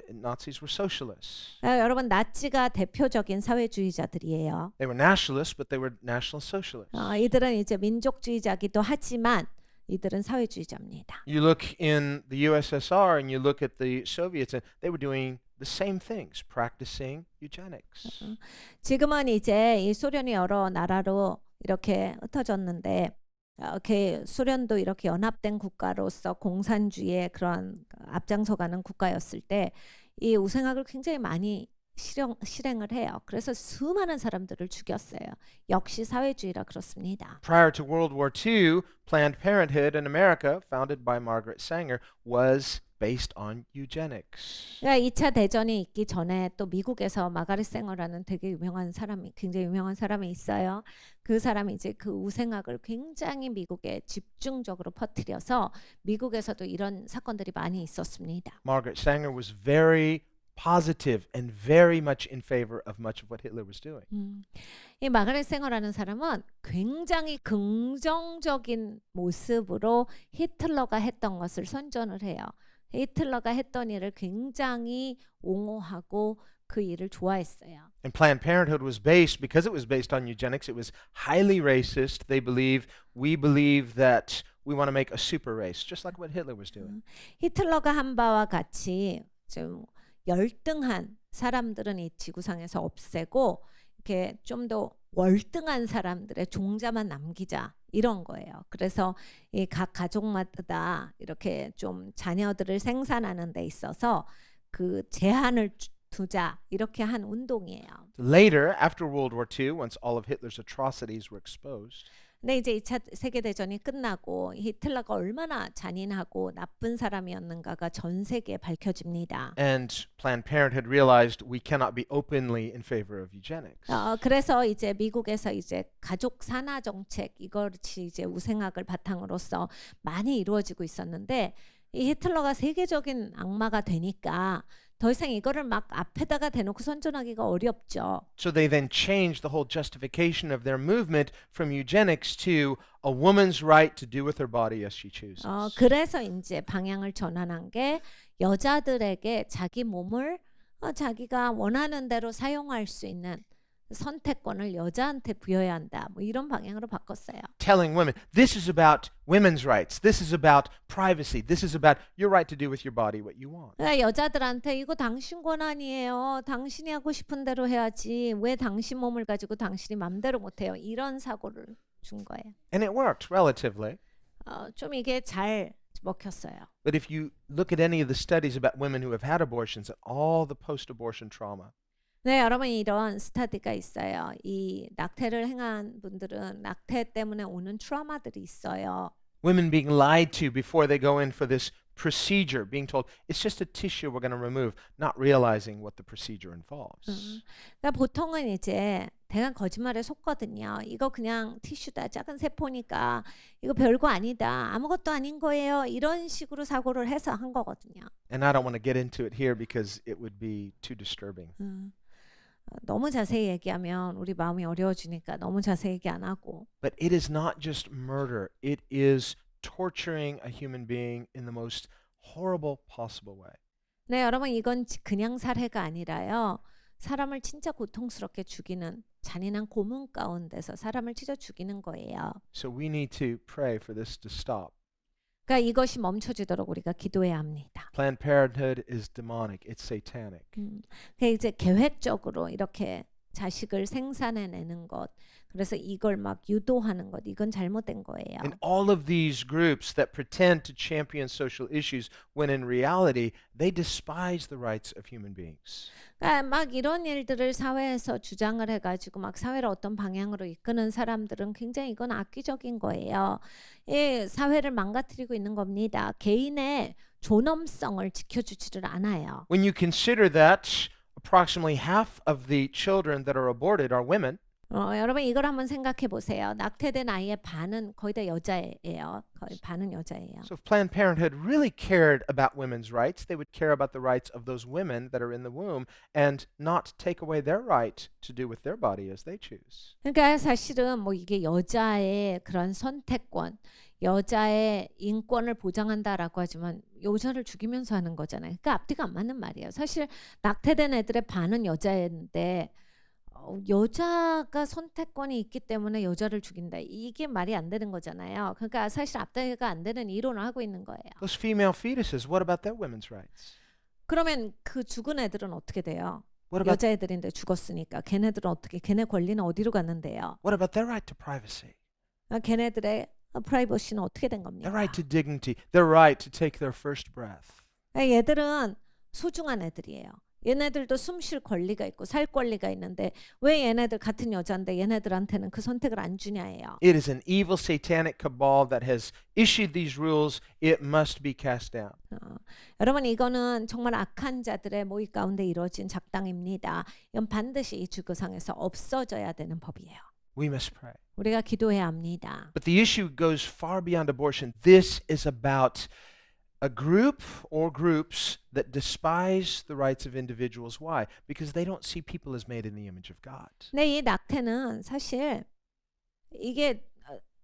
Speaker 1: Nazis were socialists.
Speaker 2: 그러니까 여러분 나치가 대표적인 사회주의자들이에요.
Speaker 1: They were nationalists, but they were national socialists.
Speaker 2: 이들은 이제 민족주의자기도 하지만 이들은 사회주의자입니다.
Speaker 1: You look in the USSR and you look at the Soviets, and they were doing the same things, practicing eugenics.
Speaker 2: 지금은 이제 이 소련이 여러 나라로 이렇게 흩어졌는데 이렇게 소련도 이렇게 연합된 국가로서 공산주의의 그런 앞장서가는 국가였을 때 이 우생학을 굉장히 많이 실행을 해요. 그래서 수많은 사람들을 죽였어요. 역시 사회주의라 그렇습니다.
Speaker 1: Prior to World War II, Planned Parenthood in America, founded by Margaret Sanger, was based on eugenics.
Speaker 2: 그러니까 2차 대전이 있기 전에 또 미국에서 마가렛 생어라는 되게 유명한 사람이 굉장히 유명한 사람이 있어요. 그 사람이 이제 그 우생학을 굉장히 미국에 집중적으로 퍼뜨려서 미국에서도 이런 사건들이 많이 있었습니다.
Speaker 1: Margaret Sanger was very positive and very much in favor of much of what Hitler was doing.
Speaker 2: 이 마가렛 생어라는 사람은 굉장히 긍정적인 모습으로 히틀러가 했던 것을 선전을 해요. 히틀러가 했던 일을 굉장히 옹호하고 그 일을 좋아했어요.
Speaker 1: And Planned Parenthood was based, because it was based on eugenics, it was highly racist. We believe that we want to make a super race, just like what Hitler was doing.
Speaker 2: 히틀러가 한 바와 같이 좀 열등한 사람들은 이 지구상에서 없애고 이렇게 좀 더 월등한 사람들의 종자만 남기자 이런 거예요. 그래서 이 각 가족마다 이렇게 좀 자녀들을 생산하는 데 있어서 그 제한을 두자 이렇게 한 운동이에요.
Speaker 1: Later, after World War II, once all of Hitler's atrocities were exposed,
Speaker 2: 근데 이제 2차 세계대전이 끝나고 히틀러가 얼마나 잔인하고 나쁜 사람이었는가가 전 세계에 밝혀집니다.
Speaker 1: and Planned Parenthood realized we cannot be openly in favor of eugenics.
Speaker 2: 그래서 이제 미국에서 이제 가족 산하 정책 이것이 이제 우생학을 바탕으로서 많이 이루어지고 있었는데 이 히틀러가 세계적인 악마가 되니까 더 이상 이거를 막 앞에다가 대놓고 선전하기가 어렵죠.
Speaker 1: So they then changed the whole justification of their movement from eugenics to a woman's right to do with her body as she chooses.
Speaker 2: 그래서 이제 방향을 전환한 게 여자들에게 자기 몸을 자기가 원하는 대로 사용할 수 있는 선택권을 여자한테 부여해야 한다. 뭐 이런 방향으로 바꿨어요.
Speaker 1: Telling women, this is about women's rights. This is about privacy. This is about your right to do with your body what you want.
Speaker 2: 그러니까 여자들한테 이거 당신 권한이에요. 당신이 하고 싶은 대로 해야지. 왜 당신 몸을 가지고 당신이 맘대로 못해요. 이런 사고를 준 거예요.
Speaker 1: And it worked relatively.
Speaker 2: 좀 이게 잘 먹혔어요.
Speaker 1: But if you look at any of the studies about women who have had abortions and all the post-abortion trauma,
Speaker 2: 네, 여러분 이런 스터디가 있어요. 이 낙태를 행한 분들은 낙태 때문에 오는 트라우마들이 있어요.
Speaker 1: women being lied to before they go in for this procedure, being told it's just a tissue we're going to remove, not realizing what the procedure involves.
Speaker 2: 그러니까 보통은 이제 대강 거짓말에 속거든요. 이거 그냥 티슈다. 작은 세포니까 이거 별거 아니다. 아무것도 아닌 거예요. 이런 식으로 사고를 해서 한 거거든요.
Speaker 1: And I don't want to get into it here because it would be too disturbing.
Speaker 2: 너무 자세히 얘기하면 우리 마음이 어려워지니까 너무 자세히 얘기 안 하고.
Speaker 1: But it is not just murder. It is torturing a human being in the most horrible possible way.
Speaker 2: 네, 여러분 이건 그냥 살해가 아니라요. 사람을 진짜 고통스럽게 죽이는 잔인한 고문 가운데서 사람을 찢어 죽이는 거예요.
Speaker 1: So we need to pray for this to stop.
Speaker 2: 그러니까 이것이 멈춰지도록 우리가 기도해야 합니다.
Speaker 1: Planned Parenthood is demonic. It's satanic.
Speaker 2: 그 이제 계획적으로 이렇게 자식을 생산해내는 것, 그래서 이걸 막 유도하는 것, 이건 잘못된 거예요.
Speaker 1: And all of these groups that pretend to champion social issues when in reality they despise the rights of human beings.
Speaker 2: 그러니까 막 이런 일들을 사회에서 주장을 해가지고 막 사회를 어떤 방향으로 이끄는 사람들은 굉장히 이건 악의적인 거예요. 예, 사회를 망가뜨리고 있는 겁니다. 개인의 존엄성을 지켜주지를 않아요.
Speaker 1: When you consider that approximately half of the children that are aborted are women,
Speaker 2: 여러분 이걸 한번 생각해 보세요. 낙태된 아이의 반은 거의 다 여자예요. 거의 반은 여자예요.
Speaker 1: so if Planned Parenthood really cared about women's rights, they would care about the rights of those women that are in the womb and not take away their right to do with their body as they choose.
Speaker 2: 그러니까 사실은 뭐 이게 여자의 그런 선택권, 여자의 인권을 보장한다라고 하지만 여자를 죽이면서 하는 거잖아요. 그러니까 앞뒤가 안 맞는 말이에요. 사실 낙태된 애들의 반은 여자인데 여자가 선택권이 있기 때문에 여자를 죽인다. 이게 말이 안 되는 거잖아요. 그러니까 사실 앞뒤가 안 되는 이론을 하고 있는 거예요.
Speaker 1: Those female fetuses, what about their women's rights?
Speaker 2: 그러면 그 죽은 애들은 어떻게 돼요?
Speaker 1: What about
Speaker 2: 여자애들인데 죽었으니까 걔네들은 어떻게 걔네 권리는 어디로 갔는데요?
Speaker 1: what about their right to privacy?
Speaker 2: 걔네들의 프라이버시는 어떻게 된 겁니까?
Speaker 1: Their right to dignity, their right to take their first breath.
Speaker 2: 얘들은 소중한 애들이에요. 얘네들도 숨 쉴 권리가 있고 살 권리가 있는데 왜 얘네들 같은 여자인데 얘네들한테는 그 선택을 안 주냐예요.
Speaker 1: It is an evil satanic cabal that has issued these rules. It must be cast down.
Speaker 2: 여러분 이거는 정말 악한 자들의 모의 가운데 이루어진 작당입니다. 이건 반드시 이 지구상에서 없어져야 되는 법이에요.
Speaker 1: We must pray.
Speaker 2: 우리가 기도해야 합니다.
Speaker 1: But the issue goes far beyond abortion. This is about a group or groups that despise the rights of individuals. Why? Because they don't see people as made in the image of God.
Speaker 2: 근데 이 낙태는 사실 이게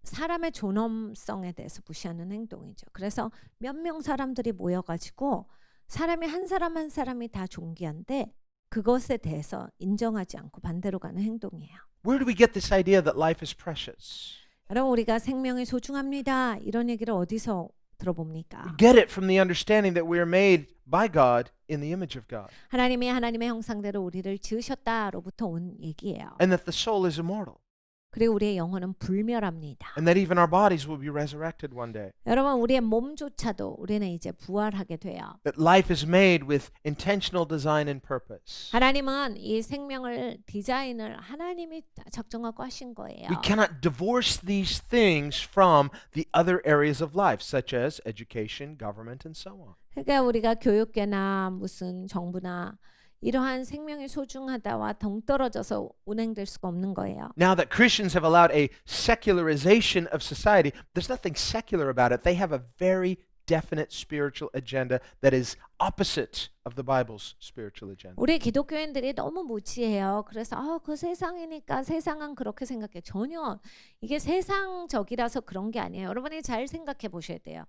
Speaker 2: 사람의 존엄성에 대해서 무시하는 행동이죠. 그래서 몇 명 사람들이 모여가지고 사람이 한 사람 한 사람이 다 존귀한데 그것에 대해서 인정하지 않고 반대로 가는 행동이에요.
Speaker 1: Where do we get this idea that life is precious?
Speaker 2: 여러분 우리가 생명이 소중합니다. 이런 얘기를 어디서
Speaker 1: We
Speaker 2: 들어봅니까?
Speaker 1: get it from the understanding that we are made by God in the image of God,
Speaker 2: 하나님이 하나님의 형상대로 우리를 지으셨다로부터 온 얘기예요.
Speaker 1: and that the soul is immortal,
Speaker 2: 그리고 우리의 영혼은 불멸합니다.
Speaker 1: and that even our bodies will be resurrected one day.
Speaker 2: 여러분 우리의 몸조차도 우리는 이제 부활하게 돼요.
Speaker 1: That life is made with intentional design and purpose.
Speaker 2: 하나님은 이 생명을 디자인을 하나님이 작정하고 하신 거예요.
Speaker 1: We cannot divorce these things from the other areas of life, such as education, government, and so on.
Speaker 2: 그러니까 우리가 교육계나 무슨 정부나 이러한 생명이 소중하다와 동떨어져서 운행될 수가 없는 거예요.
Speaker 1: Now that Christians have allowed a secularization of society, there's nothing secular about it. They have a very definite spiritual agenda that is opposite of the Bible's spiritual agenda.
Speaker 2: 우리 기독교인들이 너무 무지해요. 그래서 그 세상이니까 세상은 그렇게 생각해. 전혀 이게 세상적이라서 그런 게 아니에요. 여러분이 잘 생각해 보셔야 돼요.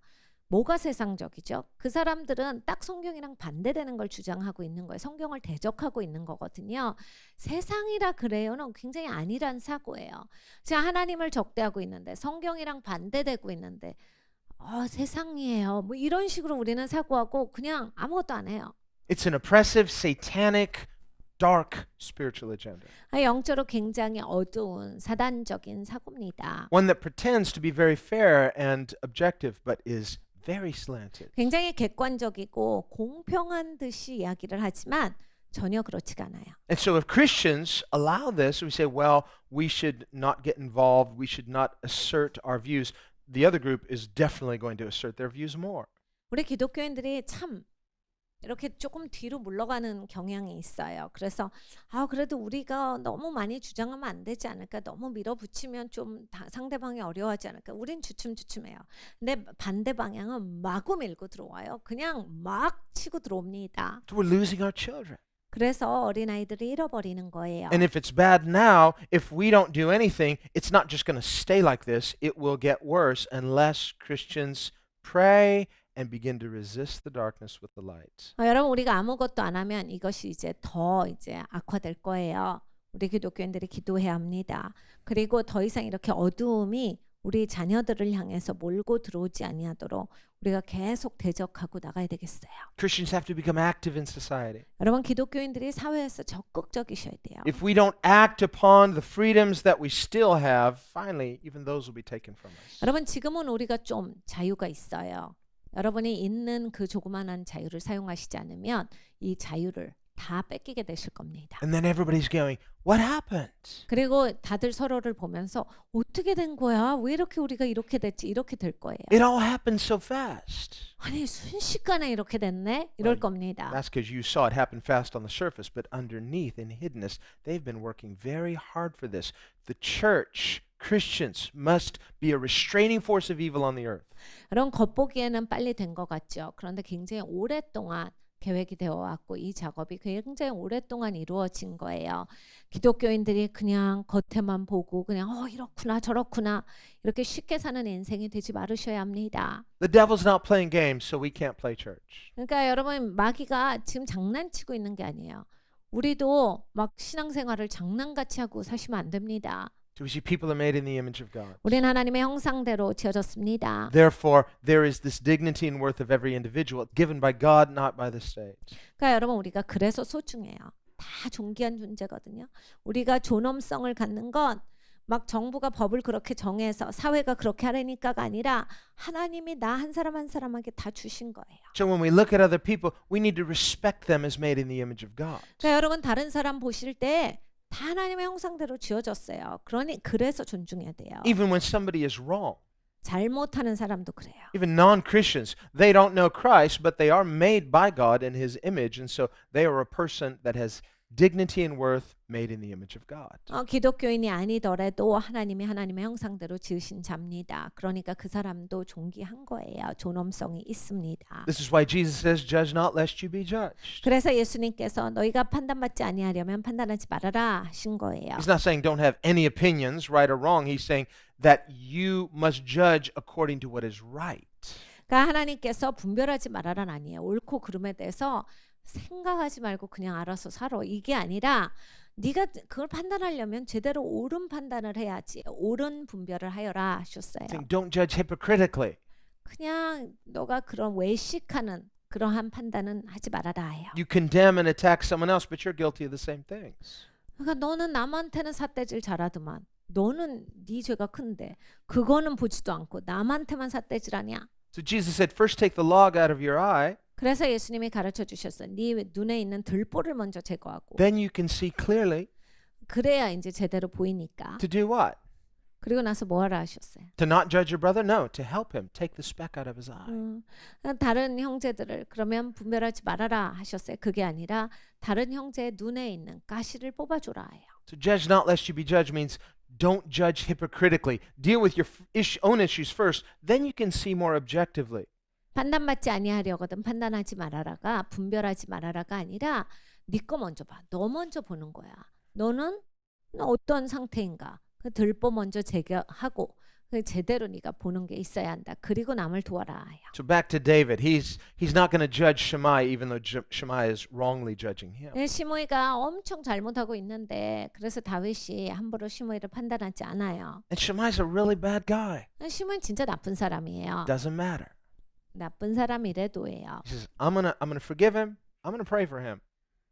Speaker 2: 뭐가 세상적이죠? 그 사람들은 딱 성경이랑 반대되는 걸 주장하고 있는 거예요. 성경을 대적하고 있는 거거든요. 세상이라 그래요는 굉장히 아니란 사고예요. 제가 하나님을 적대하고 있는데 성경이랑 반대되고 있는데 세상이에요. 뭐 이런 식으로 우리는 사고하고 그냥 아무것도 안 해요.
Speaker 1: It's an oppressive, satanic, dark spiritual agenda.
Speaker 2: 영적으로 굉장히 어두운 사단적인 사고입니다.
Speaker 1: One that pretends to be very fair and objective, but is very slanted.
Speaker 2: 굉장히 객관적이고 공평한 듯이 이야기를 하지만 전혀 그렇지가 않아요.
Speaker 1: And so if Christians allow this, we say, well, we should not get involved, we should not assert our views. The other group is definitely going to assert their views more.
Speaker 2: 우리 기독교인들이 참 이렇게 조금 뒤로 물러가는 경향이 있어요. 그래서 그래도 우리가 너무 많이 주장하면 안 되지 않을까? 너무 밀어붙이면 좀 상대방이 어려워하지 않을까? 우린 주춤주춤해요. 근데 반대 방향은 마구 밀고 들어와요. 그냥 막 치고 들어옵니다.
Speaker 1: So we're losing our children.
Speaker 2: 그래서 어린아이들을 잃어버리는 거예요.
Speaker 1: And if it's bad now, if we don't do anything, it's not just going to stay like this. It will get worse unless Christians pray and begin to resist the darkness with the light.
Speaker 2: 여러분 우리가 아무것도 안 하면 이것이 이제 더 악화될 거예요. 우리 기독교인들이 기도해야 합니다. 그리고 더 이상 이렇게 어두움이 우리 자녀들을 향해서 몰고 들어오지 아니하도록 우리가 계속 대적하고 나가야 되겠어요.
Speaker 1: Christians have to become active in society.
Speaker 2: 여러분 기독교인들이 사회에서 적극적이셔야 돼요.
Speaker 1: If we don't act upon the freedoms that we still have, finally, even those will be taken from us.
Speaker 2: 여러분 지금은 우리가 좀 자유가 있어요. 여러분이 있는 그 조그만한 자유를 사용하시지 않으면 이 자유를 다 뺏기게 되실 겁니다.
Speaker 1: And then everybody's going, what happened?
Speaker 2: 그리고 다들 서로를 보면서 어떻게 된 거야? 왜 이렇게 우리가 이렇게 됐지? 이렇게 될 거예요.
Speaker 1: It all happened so fast.
Speaker 2: 아니 순식간에 이렇게 됐네? 이럴
Speaker 1: Right.
Speaker 2: 겁니다.
Speaker 1: That's because you saw it happen fast on the surface, but underneath, in hiddenness, they've been working very hard for this. The church, Christians, must be a restraining force of evil on the earth.
Speaker 2: 여러분 겉보기에는 빨리 된 것 같죠. 그런데 굉장히 오랫동안 계획이 되어 왔고 이 작업이 굉장히 오랫동안 이루어진 거예요. 기독교인들이 그냥 겉에만 보고 그냥 이렇구나 저렇구나 이렇게 쉽게 사는 인생이 되지 말으셔야 합니다.
Speaker 1: The devil's not playing games, so we can't play church.
Speaker 2: 그러니까 여러분 마귀가 지금 장난치고 있는 게 아니에요. 우리도 막 신앙생활을 장난같이 하고 사시면 안 됩니다.
Speaker 1: Do we see people are made in the image of God?
Speaker 2: 우리는 하나님의 형상대로 지어졌습니다.
Speaker 1: Therefore, there is this dignity and worth of every individual given by God, not by the state.
Speaker 2: 그러니까 여러분 우리가 그래서 소중해요. 다 존귀한 존재거든요. 우리가 존엄성을 갖는 건 막 정부가 법을 그렇게 정해서 사회가 그렇게 하라니까가 아니라 하나님이 나 한 사람 한 사람에게 다 주신 거예요.
Speaker 1: So when we look at other people, we need to respect them as made in the image of God.
Speaker 2: 그러니까 여러분 다른 사람 보실 때 다 하나님의 형상대로 지어졌어요. 그래서 존중해야 돼요.
Speaker 1: Even when somebody is wrong.
Speaker 2: 잘못하는 사람도 그래요.
Speaker 1: Even non-Christians, they don't know Christ, but they are made by God in His image, and so they are a person that has dignity and worth made in the image of God.
Speaker 2: 기독교인이 아니더라도 하나님의 형상대로 지으신 자입니다. 그러니까 그 사람도 존귀한 거예요. 존엄성이 있습니다.
Speaker 1: This is why Jesus says, "Judge not, lest you be judged."
Speaker 2: 그래서 예수님께서 너희가 판단받지 아니하려면 판단하지 말아라 하신 거예요.
Speaker 1: He's not saying don't have any opinions, right or wrong. He's saying that you must judge according to what is right.
Speaker 2: 그러니까 하나님께서 분별하지 말아라는 아니에요. 옳고 그름에 대해서 생각하지 말고 그냥 알아서 살아. 이게 아니라 네가 그걸 판단하려면 제대로 옳은 판단을 해야지. 옳은 분별을 하여라 하셨어요.
Speaker 1: Saying, don't judge hypocritically.
Speaker 2: 그냥 너가 그런 외식하는 그러한 판단은 하지 말아라 해요.
Speaker 1: You condemn and attack someone else, but you're guilty of the same things.
Speaker 2: 그러니까 너는 남한테는 삿대질 잘하더만 너는 네 죄가 큰데 그거는 보지도 않고 남한테만 삿대질하냐?
Speaker 1: So Jesus said, first take the log out of your eye,
Speaker 2: 그래서 예수님이 가르쳐 주셨어요. 네 눈에 있는 들보를 먼저 제거하고
Speaker 1: then you can see clearly
Speaker 2: 그래야 이제 제대로 보이니까.
Speaker 1: to do what?
Speaker 2: 그리고 나서 뭐 하라 하셨어요?
Speaker 1: To not judge your brother? No, to help him take the speck out of his eye.
Speaker 2: 다른 형제들을 그러면 분별하지 말아라 하셨어요. 그게 아니라 다른 형제의 눈에 있는 가시를 뽑아줘라 해요.
Speaker 1: To judge not lest you be judged means don't judge hypocritically. Deal with your own issues first, then you can see more objectively.
Speaker 2: 판단받지 아니하려거든 판단하지 말아라가 분별하지 말아라가 아니라 네 거 먼저 봐. 너 먼저 보는 거야. 너는 어떤 상태인가? 그 들보 먼저 제거하고 그 제대로 네가 보는 게 있어야 한다. 그리고 남을 도와라 해요.
Speaker 1: So back to David. He's not going to judge Shammai even though Shammai is wrongly judging him.
Speaker 2: 네, 시므이가 엄청 잘못하고 있는데 그래서 다윗이 함부로 시므이를 판단하지 않아요.
Speaker 1: And Shammai's a really bad guy.
Speaker 2: 시므이는 진짜 나쁜 사람이에요.
Speaker 1: Doesn't matter.
Speaker 2: 나쁜 사람이래도예요.
Speaker 1: He says, I'm gonna forgive him. I'm gonna pray for him.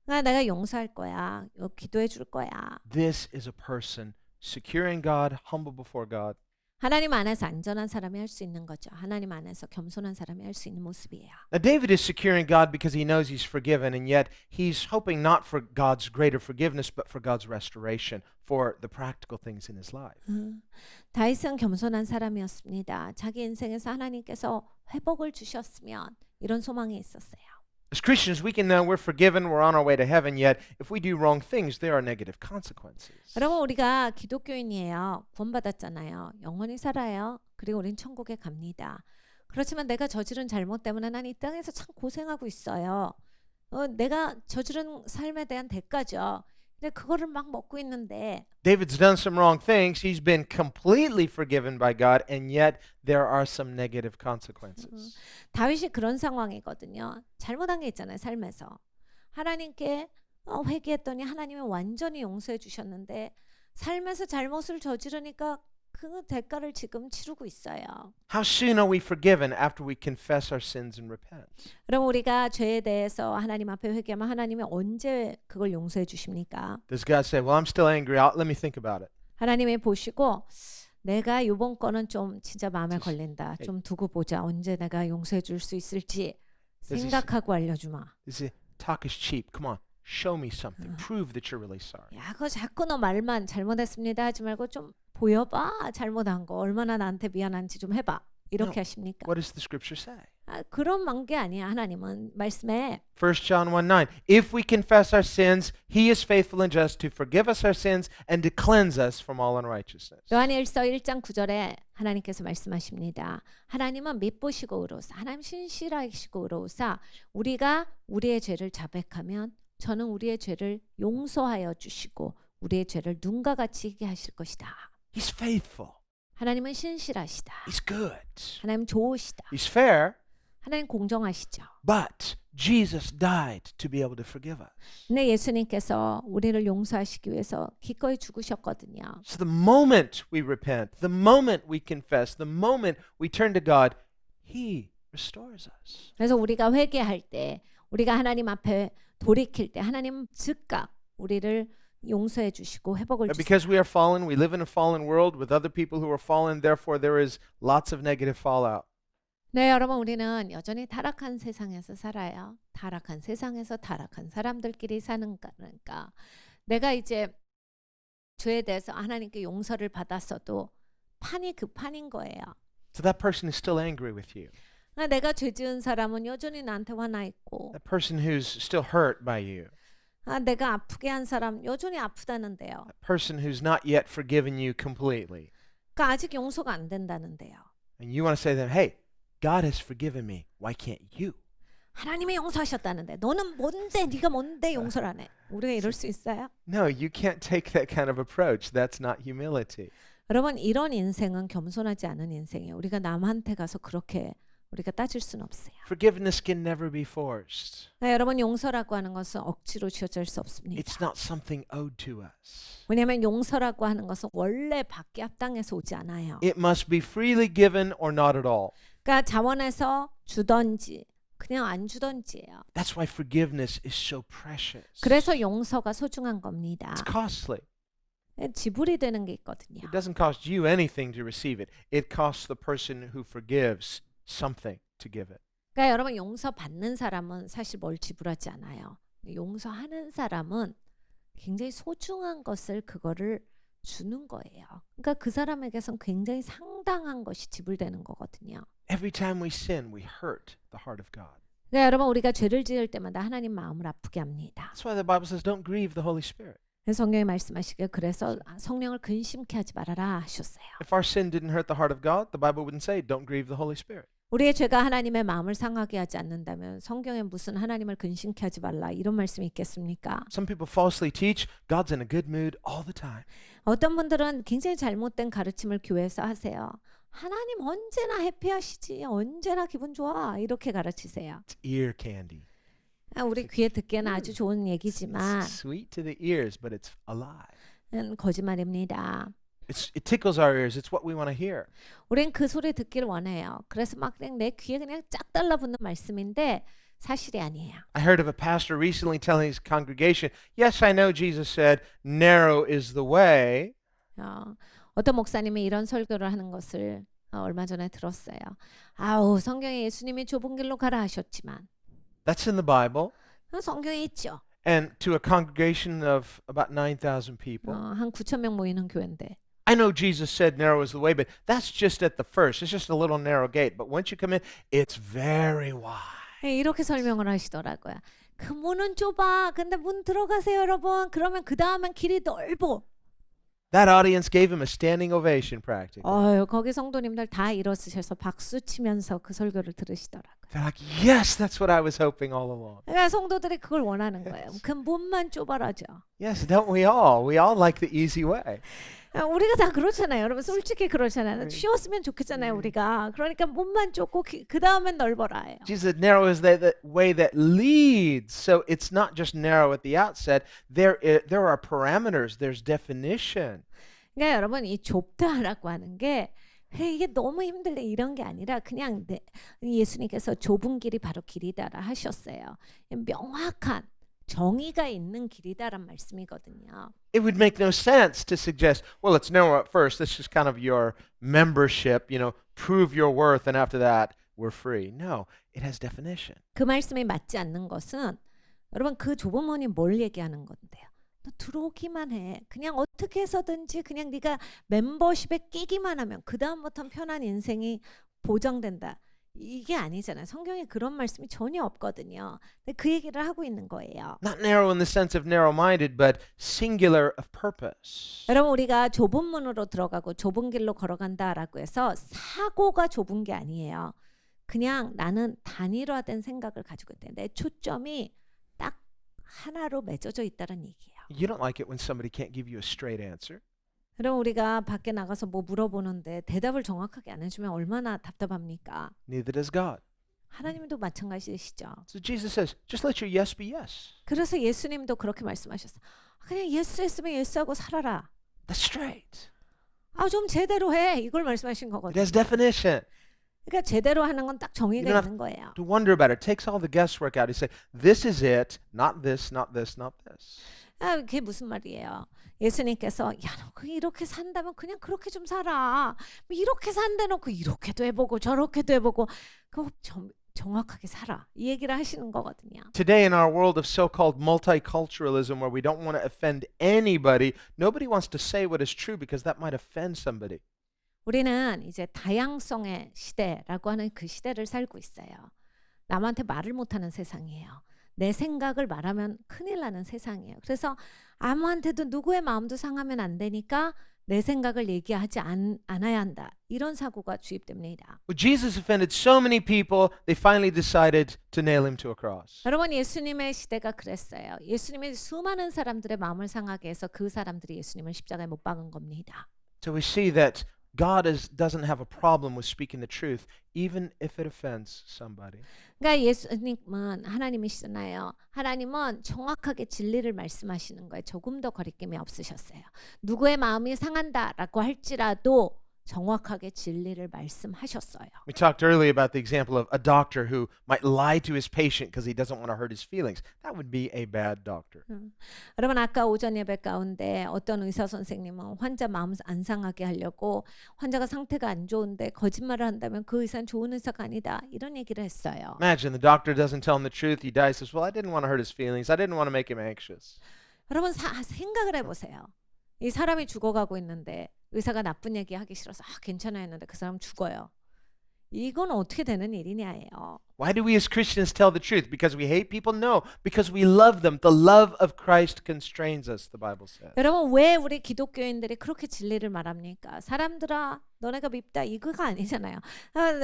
Speaker 2: 내가 용서할 거야. 기도해 줄 거야.
Speaker 1: This is a person secure in God, humble before God.
Speaker 2: 하나님 안에서 안전한 사람이 할 수 있는 거죠. 하나님 안에서 겸손한 사람이 할 수 있는 모습이에요.
Speaker 1: Now David is secure in God because he knows he's forgiven, and yet he's hoping not for God's greater forgiveness, but for God's restoration, for the practical things in his life.
Speaker 2: 다윗은 겸손한 사람이었습니다. 자기 인생에서 하나님께서 회복을 주셨으면 이런 소망이 있었어요.
Speaker 1: As Christians, we can know we're forgiven, we're on our way to heaven, yet if we do wrong things, there are negative consequences.
Speaker 2: 여러분 우리가 기독교인이에요. 구원받았잖아요. 영원히 살아요. 그리고 우린 천국에 갑니다. 그렇지만 내가 저지른 잘못 때문에 난 이 땅에서 참 고생하고 있어요. 내가 저지른 삶에 대한 대가죠. 근데 그거를 막 먹고 있는데
Speaker 1: David's done some wrong things. He's been completely forgiven by God, and yet there are some negative consequences.
Speaker 2: 다윗이 그런 상황이거든요. 잘못한 게 있잖아요. 삶에서. 하나님께 회개했더니 하나님이 완전히 용서해 주셨는데 삶에서 잘못을 저지르니까 그 대가를 지금 치르고 있어요.
Speaker 1: How soon are we forgiven after we confess our sins and repent?
Speaker 2: 그럼 우리가 죄에 대해서 하나님 앞에 회개하면 하나님이 언제 그걸 용서해 주십니까?
Speaker 1: Does God say, well, I'm still angry. Let me think about it?
Speaker 2: 하나님이 보시고 내가 이번 거는 좀 진짜 마음에 걸린다. 좀 두고 보자. 언제 내가 용서해 줄 수 있을지 생각하고 알려주마.
Speaker 1: Does he talk is cheap? Come on, show me something. Prove that you're really sorry.
Speaker 2: 야, 그거 자꾸 너 말만 잘못했습니다 하지 말고 좀 보여봐. 잘못한 거 얼마나 나한테 미안한지 좀 해봐. 이렇게 하십니까?
Speaker 1: What does the scripture say?
Speaker 2: 그런 게 아니야. 하나님은 말씀에
Speaker 1: 1 John 1:9. If we confess our sins, he is faithful and just to forgive us our sins and to cleanse us from all unrighteousness.
Speaker 2: 요한일서 1장 9절에 하나님께서 말씀하십니다. 하나님은 미쁘시고 의로우사 하나님 신실하시고 의로우사 우리가 우리의 죄를 자백하면 저는 우리의 죄를 용서하여 주시고 우리의 죄를 눈과 같이 희게 하실 것이다.
Speaker 1: He's faithful.
Speaker 2: 하나님은 신실하시다.
Speaker 1: He's good.
Speaker 2: 하나님 좋으시다.
Speaker 1: He's fair.
Speaker 2: 하나님 공정하시죠.
Speaker 1: But Jesus died to be able to forgive us.
Speaker 2: 근데 예수님께서 우리를 용서하시기 위해서 기꺼이 죽으셨거든요.
Speaker 1: So the moment we repent, the moment we confess, the moment we turn to God, he restores us.
Speaker 2: 그래서 우리가 회개할 때, 우리가 하나님 앞에 돌이킬 때 하나님 즉각 우리를 용서해 주시고 회복을 주시고
Speaker 1: Because we are fallen, we live in a fallen world with other people who are fallen, therefore there is lots of negative fallout.
Speaker 2: 네, 여러분 우리는 여전히 타락한 세상에서 살아요. 타락한 세상에서 타락한 사람들끼리 사는 거니까 내가 이제 죄에 대해서 하나님께 용서를 받았어도 판이 그 판인 거예요.
Speaker 1: So that person is still angry with you.
Speaker 2: 내가 죄 지은 사람은 여전히 나한테 화나 있고
Speaker 1: That person who's still hurt by you.
Speaker 2: 내가 아프게 한 사람 여전히 아프다는데요.
Speaker 1: That person who's not yet forgiven you completely.
Speaker 2: 그러니까 아직 용서가 안 된다는데요.
Speaker 1: And you want to say to them, hey, God has forgiven me. Why can't you?
Speaker 2: 하나님이 용서하셨다는데 너는 뭔데 네가 뭔데 용서를 안 해? 우리가 이럴 수 있어요?
Speaker 1: No, you can't take that kind of approach. That's not humility.
Speaker 2: 여러분 이런 인생은 겸손하지 않은 인생이에요. 우리가 남한테 가서 그렇게 우리가 따질 수는 없어요.
Speaker 1: Forgiveness can never be forced.
Speaker 2: 여러분 용서라고 하는 것은 억지로 주어질 수 없습니다.
Speaker 1: It's not something owed to us.
Speaker 2: 왜냐하면 용서라고 하는 것은 원래 받기 합당해서 오지 않아요.
Speaker 1: It must be freely given or not at all.
Speaker 2: 그러니까 자원해서 주던지 그냥 안 주던지예요.
Speaker 1: That's why forgiveness is so precious.
Speaker 2: 그래서 용서가 소중한 겁니다.
Speaker 1: It's costly.
Speaker 2: 지불이 되는 게 있거든요.
Speaker 1: It doesn't cost you anything to receive it. It costs the person who forgives something to give it.
Speaker 2: 그러니까 여러분 용서 받는 사람은 사실 뭘 지불하지 않아요. 용서하는 사람은 굉장히 소중한 것을 그거를 주는 거예요. 그러니까 그 사람에게선 굉장히 상당한 것이 지불되는 거거든요.
Speaker 1: Every time we sin, we hurt the heart of God.
Speaker 2: 그러니까 여러분 우리가 죄를 지을 때마다 하나님 마음을 아프게 합니다.
Speaker 1: That's why the Bible says don't grieve the Holy Spirit.
Speaker 2: 성경이 말씀하시기를 그래서 성령을 근심케 하지 말아라 하셨어요.
Speaker 1: If our sin didn't hurt the heart of God, the Bible wouldn't say don't grieve the Holy Spirit.
Speaker 2: 우리의 죄가 하나님의 마음을 상하게 하지 않는다면 성경에 무슨 하나님을 근심케 하지 말라 이런 말씀이 있겠습니까?
Speaker 1: Some people falsely teach God's in a good mood all the time.
Speaker 2: 어떤 분들은 굉장히 잘못된 가르침을 교회에서 하세요. 하나님 언제나 해피하시지 언제나 기분 좋아 이렇게 가르치세요.
Speaker 1: It's ear candy.
Speaker 2: 우리 귀에 듣기에는 아주 좋은 얘기지만
Speaker 1: It's sweet to the ears, but it's a lie.
Speaker 2: 거짓말입니다.
Speaker 1: It tickles our ears. It's what we want to hear.
Speaker 2: 우린 그 소리 듣기를 원해요. 그래서 막 그냥 내 귀에 그냥 쫙 달라붙는 말씀인데 사실이 아니에요.
Speaker 1: I heard of a pastor recently telling his congregation, yes, I know Jesus said narrow is the way.
Speaker 2: 어떤 목사님이 이런 설교를 하는 것을 얼마 전에 들었어요. 아우 성경에 예수님이 좁은 길로 가라 하셨지만
Speaker 1: That's in the Bible.
Speaker 2: 성경에 있죠.
Speaker 1: And to a congregation of about 9,000 people.
Speaker 2: 한 9천 명 모이는 교회인데.
Speaker 1: I know Jesus said narrow is the way, but that's just at the first. It's just a little narrow gate. But once you come in, it's very wide.
Speaker 2: 이렇게 설명을 하시더라고요. 그 문은 좁아. 근데 문 들어가세요, 여러분. 그러면 그 다음엔 길이 넓어.
Speaker 1: That audience gave him a standing ovation practically.
Speaker 2: 거기 성도님들 다 일어서셔서 박수 치면서 그 설교를 들으시더라고요.
Speaker 1: They're like, yes, that's what I was hoping all along.
Speaker 2: 그러니까 성도들이 그걸 원하는 거예요. 그 문만 좁아라죠.
Speaker 1: Yes, don't we all? We all like the easy way.
Speaker 2: 우리가 다 그렇잖아요. 여러분 솔직히 그렇잖아요. 쉬웠으면 좋겠잖아요, 우리가. 그러니까 문만 좁고 그 다음엔 넓어라예요.
Speaker 1: Jesus said narrow is the way that leads. So it's not just narrow at the outset. There are parameters. There's definition.
Speaker 2: 그러니까 여러분 이 좁다라고 하는 게 이게 너무 힘들네 이런 게 아니라 그냥 예수님께서 좁은 길이 바로 길이다라 하셨어요. 명확한 정의가 있는 길이다란 말씀이거든요.
Speaker 1: It would make no sense to suggest, well, it's narrow at first. This is kind of your membership, prove your worth, and after that, we're free. No, it has definition.
Speaker 2: 그 말씀에 맞지 않는 것은 여러분 그 좁은 문이 뭘 얘기하는 건데요. 너 들어오기만 해. 그냥 어떻게 해서든지 그냥 네가 멤버십에 끼기만 하면 그 다음부터는 편한 인생이 보장된다. 이게 아니잖아요. 성경에 그런 말씀이 전혀 없거든요. 근데 그 얘기를 하고 있는 거예요.
Speaker 1: Not narrow in the sense of narrow-minded, but singular of purpose.
Speaker 2: 여러분 우리가 좁은 문으로 들어가고 좁은 길로 걸어간다라고 해서 사고가 좁은 게 아니에요. 그냥 나는 단일화된 생각을 가지고 있대. 내 초점이 딱 하나로 맺어져 있다는 얘기예요.
Speaker 1: You don't like it when somebody can't give you a straight answer.
Speaker 2: 그럼 우리가 밖에 나가서 뭐 물어보는데 대답을 정확하게 안 해주면 얼마나 답답합니까?
Speaker 1: Neither does God.
Speaker 2: 하나님도 마찬가지시죠.
Speaker 1: So Jesus says, just let your yes be yes.
Speaker 2: 그래서 예수님도 그렇게 말씀하셨어요. 그냥 예스 했으면 예스하고 살아라.
Speaker 1: That's straight.
Speaker 2: 좀 제대로 해. 이걸 말씀하신
Speaker 1: It
Speaker 2: 거거든요.
Speaker 1: has definition.
Speaker 2: 그러니까 제대로 하는 건 딱
Speaker 1: You
Speaker 2: 정의가
Speaker 1: don't have
Speaker 2: 있는 거예요.
Speaker 1: to wonder about it. It takes all the guesswork out. You say, this is it, not this, not this, not this.
Speaker 2: 그게 무슨 말이에요? 예수님께서 너 이렇게 산다면 그냥 그렇게 좀 살아. 이렇게 산대 놓고 이렇게도 해보고 저렇게도 해보고 그거 정확하게 살아. 이 얘기를 하시는 거거든요.
Speaker 1: Today in our world of so-called multiculturalism where we don't want to offend anybody, nobody wants to say what is true because that might offend somebody.
Speaker 2: 우리는 이제 다양성의 시대라고 하는 그 시대를 살고 있어요. 남한테 말을 못하는 세상이에요. 내 생각을 말하면 큰일 나는 세상이에요. 그래서 아무한테도 누구의 마음도 상하면 안 되니까 내 생각을 얘기하지 않아야 한다. 이런 사고가 주입됩니다.
Speaker 1: Well, Jesus offended so many people, they finally decided to nail him to a cross.
Speaker 2: 여러분 예수님의 시대가 그랬어요. 예수님이 수많은 사람들의 마음을 상하게 해서 그 사람들이 예수님을 십자가에 못 박은 겁니다.
Speaker 1: So we see that doesn't have a problem with speaking the truth, even if it offends somebody.
Speaker 2: 그러니까 예수님은 하나님이시잖아요. 하나님은 정확하게 진리를 말씀하시는 거예요. 조금 더 거리낌이 없으셨어요. 누구의 마음이 상한다라고 할지라도 정확하게 진리를 말씀하셨어요.
Speaker 1: We talked earlier about the example of a doctor who might lie to his patient because he doesn't want to hurt his feelings. That would be a bad doctor.
Speaker 2: 여러분 아까 오전 예배 가운데 어떤 의사 선생님은 환자 마음 안 상하게 하려고 환자가 상태가 안 좋은데 거짓말을 한다면 그 의사는 좋은 의사가 아니다. 이런 얘기를 했어요.
Speaker 1: Imagine the doctor doesn't tell him the truth. He dies, says, well, I didn't want to hurt his feelings. I didn't want to make him anxious.
Speaker 2: 여러분 생각을 해보세요. 이 사람이 죽어가고 있는데 의사가 나쁜 얘기 하기 싫어서 괜찮아 했는데 그 사람 죽어요. 이건 어떻게 되는 일이냐예요.
Speaker 1: Why do we as Christians tell the truth? Because we hate people? No, because we love them. The love of Christ constrains us, the Bible says.
Speaker 2: 여러분 왜 우리 기독교인들이 그렇게 진리를 말합니까? 사람들아 너네가 밉다 이거가 아니잖아요.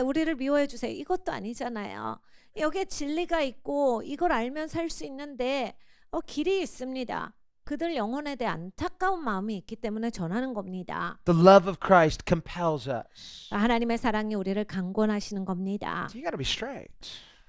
Speaker 2: 우리를 미워해 주세요 이것도 아니잖아요. 여기에 진리가 있고 이걸 알면 살 수 있는데 길이 있습니다. 그들 영혼에 대해 안타까운 마음이 있기 때문에 전하는 겁니다.
Speaker 1: The love of Christ compels us.
Speaker 2: 하나님의 사랑이 우리를 강권하시는 겁니다.
Speaker 1: So you got to be straight.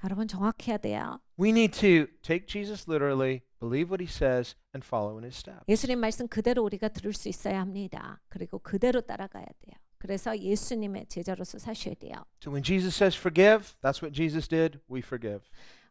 Speaker 2: 여러분 정확해야 돼요.
Speaker 1: We need to take Jesus literally, believe what he says, and follow in his steps.
Speaker 2: 예수님 말씀 그대로 우리가 들을 수 있어야 합니다. 그리고 그대로 따라가야 돼요. 그래서 예수님의 제자로서 사셔야 돼요.
Speaker 1: So when Jesus says forgive, that's what Jesus did. We forgive.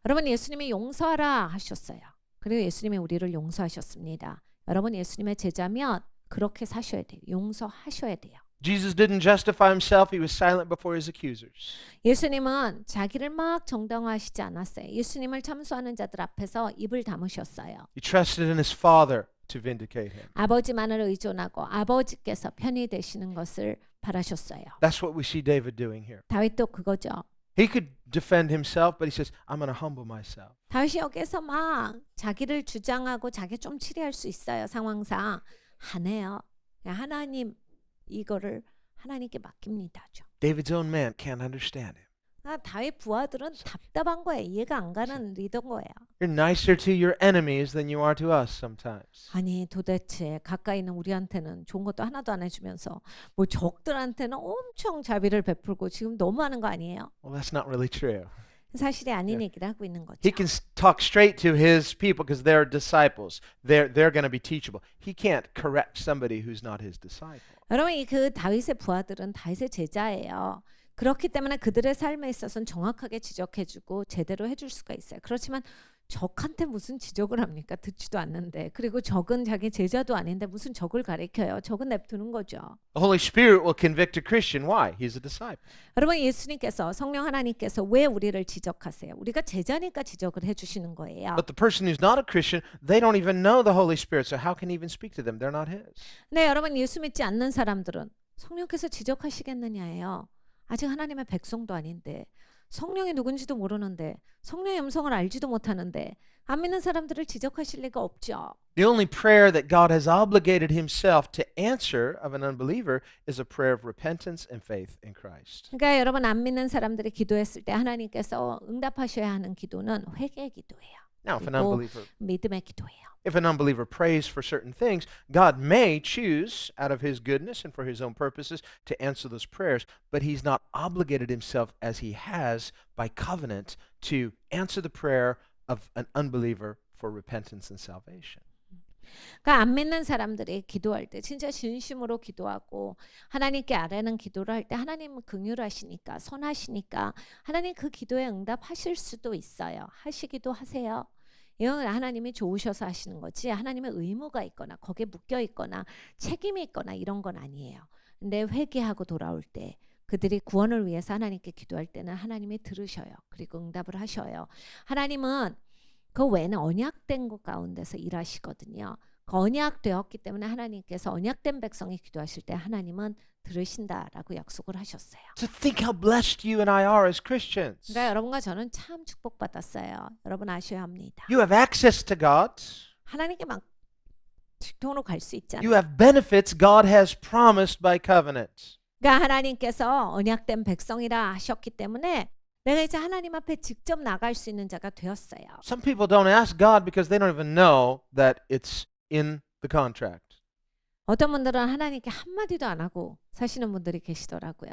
Speaker 2: 여러분 예수님이 용서하라 하셨어요. 그리고 예수님이 우리를 용서하셨습니다. 여러분 예수님의 제자면 그렇게 사셔야 돼요. 용서하셔야 돼요.
Speaker 1: Jesus didn't justify himself. He was silent before his accusers.
Speaker 2: 예수님은 자기를 막 정당화하시지 않았어요. 예수님을 참수하는 자들 앞에서 입을 다무셨어요.
Speaker 1: He trusted in his Father to vindicate him.
Speaker 2: 아버지만을 의존하고 아버지께서 편히 되시는 것을 바라셨어요.
Speaker 1: That's what we see David doing here.
Speaker 2: 다윗도 그거죠.
Speaker 1: He could defend himself, but he says, I'm going to humble myself.
Speaker 2: 다윗이 여기서 막 자기를 주장하고 자기 좀 치리할 수 있어요. 상황상 안 해요. 하나님 이거를 하나님께 맡깁니다.
Speaker 1: David's own man can't understand him.
Speaker 2: 다윗 부하들은 답답한 거예요. 이해가 안 가는 리더인 거예요.
Speaker 1: You're nicer to your enemies than you are to us sometimes.
Speaker 2: 아니 도대체 가까이 있는 우리한테는 좋은 것도 하나도 안 해주면서 뭐 적들한테는 엄청 자비를 베풀고 지금 너무하는 거 아니에요?
Speaker 1: Well, that's not really true.
Speaker 2: 사실이 아닌 얘기를 하고 있는 거죠.
Speaker 1: He can talk straight to his people because they're disciples. They're going to be teachable. He can't correct somebody who's not his disciple.
Speaker 2: 여러분 그 다윗의 부하들은 다윗의 제자예요. 그렇기 때문에 그들의 삶에 있어서는 정확하게 지적해주고 제대로 해줄 수가 있어요. 그렇지만 적한테 무슨 지적을 합니까? 듣지도 않는데. 그리고 적은 자기 제자도 아닌데 무슨 적을 가리켜요. 적은 냅두는 거죠.
Speaker 1: The Holy Spirit will convict a Christian. Why? He's a disciple.
Speaker 2: 여러분 예수님께서 성령 하나님께서 왜 우리를 지적하세요? 우리가 제자니까 지적을 해주시는 거예요.
Speaker 1: But the person who's not a Christian, they don't even know the Holy Spirit. So how can he even speak to them? They're not his.
Speaker 2: 네, 여러분 예수 믿지 않는 사람들은 성령께서 지적하시겠느냐예요. 아직 하나님의 백성도 아닌데 성령이 누군지도 모르는데 성령의 음성을 알지도 못하는데 안 믿는 사람들을 지적하실 리가 없죠.
Speaker 1: The only prayer that God has obligated himself to answer of an unbeliever is a prayer of repentance and faith in Christ.
Speaker 2: 그러니까 여러분 안 믿는 사람들이 기도했을 때 하나님께서 응답하셔야 하는 기도는 회개의 기도예요.
Speaker 1: Now, if an
Speaker 2: 그리고
Speaker 1: unbeliever
Speaker 2: 믿음의 기도예요.
Speaker 1: If an unbeliever prays for certain things, God may choose out of his goodness and for his own purposes to answer those prayers, but he's not obligated himself as he has by covenant to answer the prayer of an unbeliever for repentance and salvation.
Speaker 2: 그러니까 안 믿는 사람들이 기도할 때 진짜 진심으로 기도하고 하나님께 아뢰는 기도를 할 때 하나님은 긍휼하시니까 선하시니까 하나님 그 기도에 응답하실 수도 있어요. 하시기도 하세요. 이건 하나님이 좋으셔서 하시는 거지 하나님의 의무가 있거나 거기에 묶여 있거나 책임이 있거나 이런 건 아니에요. 근데 회개하고 돌아올 때 그들이 구원을 위해서 하나님께 기도할 때는 하나님이 들으셔요. 그리고 응답을 하셔요. 하나님은 그 외에는 언약된 것 가운데서 일하시거든요. 그 언약되었기 때문에 하나님께서 언약된 백성이 기도하실 때 하나님은 들으신다라고 약속을 하셨어요.
Speaker 1: So think how blessed you and I are as Christians.
Speaker 2: 그러니까 여러분과 저는 참 축복받았어요. 여러분 아셔야 합니다.
Speaker 1: You have access to God.
Speaker 2: 하나님께 막 직통으로 갈 수 있잖아요.
Speaker 1: You have benefits God has promised by covenant.
Speaker 2: 그러니까 하나님께서 언약된 백성이라 하셨기 때문에 내가 이제 하나님 앞에 직접 나갈 수 있는 자가 되었어요.
Speaker 1: Some people don't ask God because they don't even know that it's in the contract.
Speaker 2: 어떤 분들은 하나님께 한마디도 안 하고 사시는 분들이 계시더라고요.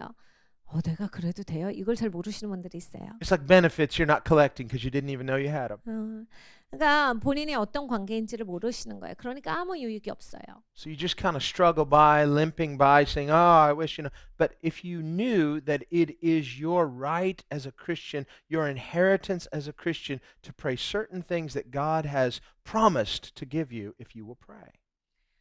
Speaker 2: 내가 그래도 돼요? 이걸 잘 모르시는 분들이 있어요.
Speaker 1: It's like benefits you're not collecting because you didn't even know you had them.
Speaker 2: 그러니까 본인이 어떤 관계인지를 모르시는 거예요. 그러니까 아무 유익이 없어요.
Speaker 1: So you just kind of struggle by, limping by, saying, "Oh, I wish you know." But if you knew that it is your right as a Christian, your inheritance as a Christian, to pray certain things that God has promised to give you if you will pray.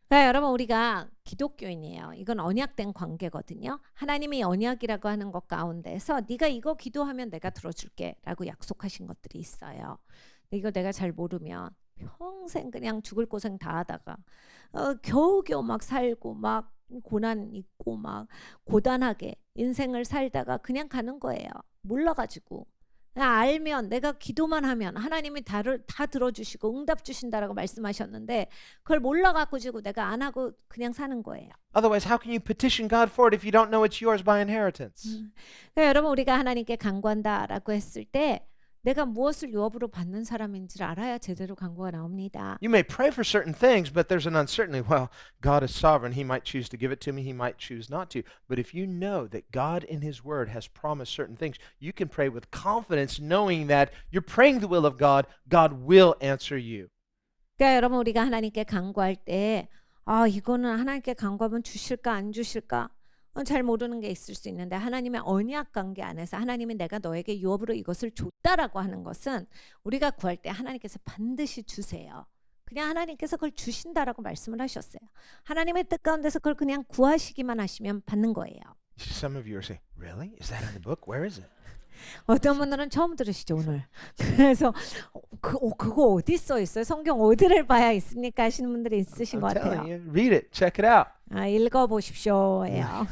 Speaker 2: 그러니까 여러분 우리가 기독교인이에요. 이건 언약된 관계거든요. 하나님이 언약이라고 하는 것 가운데서 네가 이거 기도하면 내가 들어줄게라고 약속하신 것들이 있어요. 근데 이걸 내가 잘 모르면 평생 그냥 죽을 고생 다 하다가 겨우겨우 막 살고 막 고난 있고 막 고단하게 인생을 살다가 그냥 가는 거예요. 몰라가지고. 그냥 알면 내가 기도만 하면 하나님이 다 들어주시고 응답 주신다라고 말씀하셨는데 그걸 몰라갖고 지고 내가 안 하고 그냥 사는 거예요.
Speaker 1: Otherwise, how can you petition God for it if you don't know it's yours by inheritance?
Speaker 2: 그러니까 여러분 우리가 하나님께 간구한다라고 했을 때 내가 무엇을 유업으로 받는 사람인지를 알아야 제대로 간구가 나옵니다.
Speaker 1: You may pray for certain things, but there's an uncertainty. Well, God is sovereign. He might choose to give it to me. He might choose not to. But if you know that God in His Word has promised certain things, you can pray with confidence knowing that you're praying the will of God. God will answer you.
Speaker 2: 그러니까 여러분 우리가 하나님께 간구할 때 이거는 하나님께 간구하면 주실까 안 주실까 잘 모르는 게 있을 수 있는데 하나님의 언약 관계 안에서 하나님이 내가 너에게 유업으로 이것을 줬다라고 하는 것은 우리가 구할 때 하나님께서 반드시 주세요. 그냥 하나님께서 그걸 주신다라고 말씀을 하셨어요. 하나님의 뜻 가운데서 그걸 그냥 구하시기만 하시면 받는 거예요.
Speaker 1: Some of you are saying, really? Is that in the book? Where is it?
Speaker 2: 어떤 분들은 처음 들으시죠 오늘. 그래서 그거 어디 써 있어요? 성경 어디를 봐야 있습니까? 하시는 분들이 있으신 것
Speaker 1: I'm
Speaker 2: 같아요.
Speaker 1: telling you, read it. Check it out.
Speaker 2: 읽어보십시오예요.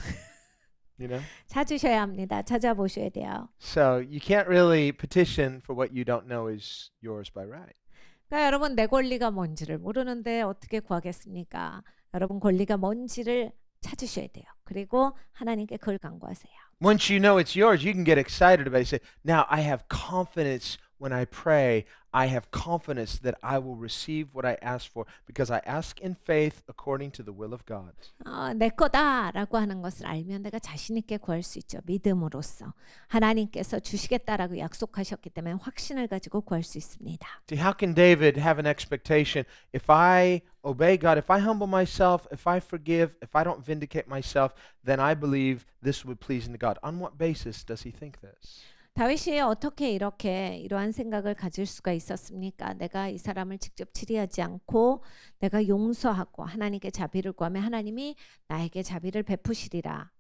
Speaker 1: You know?
Speaker 2: 찾으셔야 합니다. 찾아보셔야 돼요.
Speaker 1: So you can't really petition for what you don't know is yours by right.
Speaker 2: 그러니까 여러분 내 권리가 뭔지를 모르는데 어떻게 구하겠습니까? 여러분 권리가 뭔지를 찾으셔야 돼요. 그리고 하나님께 그걸 간구하세요.
Speaker 1: Once you know it's yours, you can get excited about it. You say, now I have confidence when I pray. I have confidence that I will receive what I ask for because I ask in faith according to the will of God.
Speaker 2: 내 거다라고 하는 것을 알면 내가 자신 있게 구할 수 있죠. 믿음으로써 하나님께서 주시겠다라고 약속하셨기 때문에 확신을 가지고 구할 수 있습니다.
Speaker 1: See, how can David have an expectation if I obey God, if I humble myself, if I forgive, if I don't vindicate myself, then I believe this would please God. On what basis does he think this?
Speaker 2: 다윗이 어떻게 이렇게 이러한 생각을 가질 수가 있었습니까? 내가 이 사람을 직접 치리하지 않고 내가 용서하고 하나님께 자비를 구하면 하나님이 나에게 자비를 베푸시리라.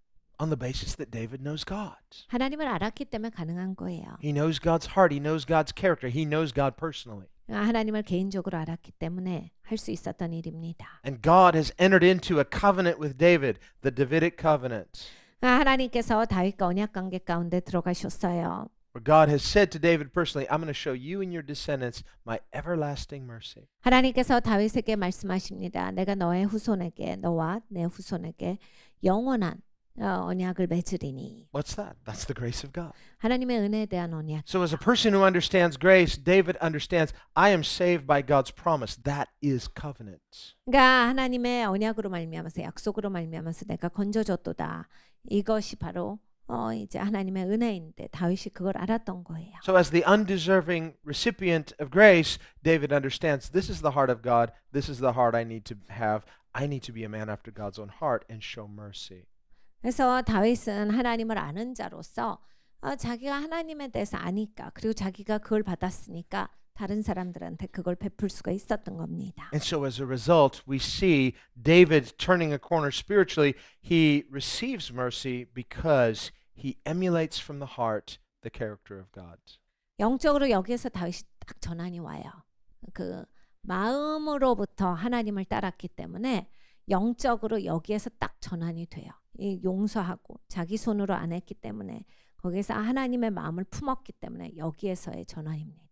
Speaker 1: On the basis that David knows God.
Speaker 2: 하나님을 알았기 때문에 가능한 거예요.
Speaker 1: He knows God's heart. He knows God's character. He knows God personally.
Speaker 2: 하나님을 개인적으로 알았기 때문에 할 수 있었던 일입니다.
Speaker 1: And God has entered into a covenant with David, the Davidic covenant.
Speaker 2: 하나님께서 다윗과 언약 관계 가운데 들어가셨어요.
Speaker 1: Where God has said to David personally, I'm going to show you and your descendants my everlasting mercy.
Speaker 2: 하나님께서 다윗에게 말씀하십니다. 내가 너의 후손에게 너와 내 후손에게 영원한 언약을 맺으리니.
Speaker 1: What's that? That's the grace of God.
Speaker 2: 하나님의 은혜에 대한 언약.
Speaker 1: So as a person who understands grace, David understands I am saved by God's promise. That is covenant.
Speaker 2: 그러니까 하나님의 언약으로 말미암아서 약속으로 말미암아서 내가 건져졌도다. 이것이 바로 이제 하나님의 은혜인데 다윗이 그걸 알았던 거예요.
Speaker 1: So as the undeserving recipient of grace, David understands this is the heart of God. This is the heart I need to have. I need to be a man after God's own heart and show mercy.
Speaker 2: 그래서 다윗은 하나님을 아는 자로서 자기가 하나님에 대해서 아니까 그리고 자기가 그걸 받았으니까 다른 사람들한테 그걸 베풀 수가 있었던 겁니다.
Speaker 1: And so as a result, we see David turning a corner spiritually. He receives mercy because he emulates from the heart the character of God.
Speaker 2: 영적으로 여기에서 다윗이 딱 전환이 와요. 그 마음으로부터 하나님을 따랐기 때문에 영적으로 여기에서 딱 전환이 돼요. 이 용서하고 자기 손으로 안 했기 때문에 거기서 하나님의 마음을 품었기 때문에 여기에서의 전환입니다.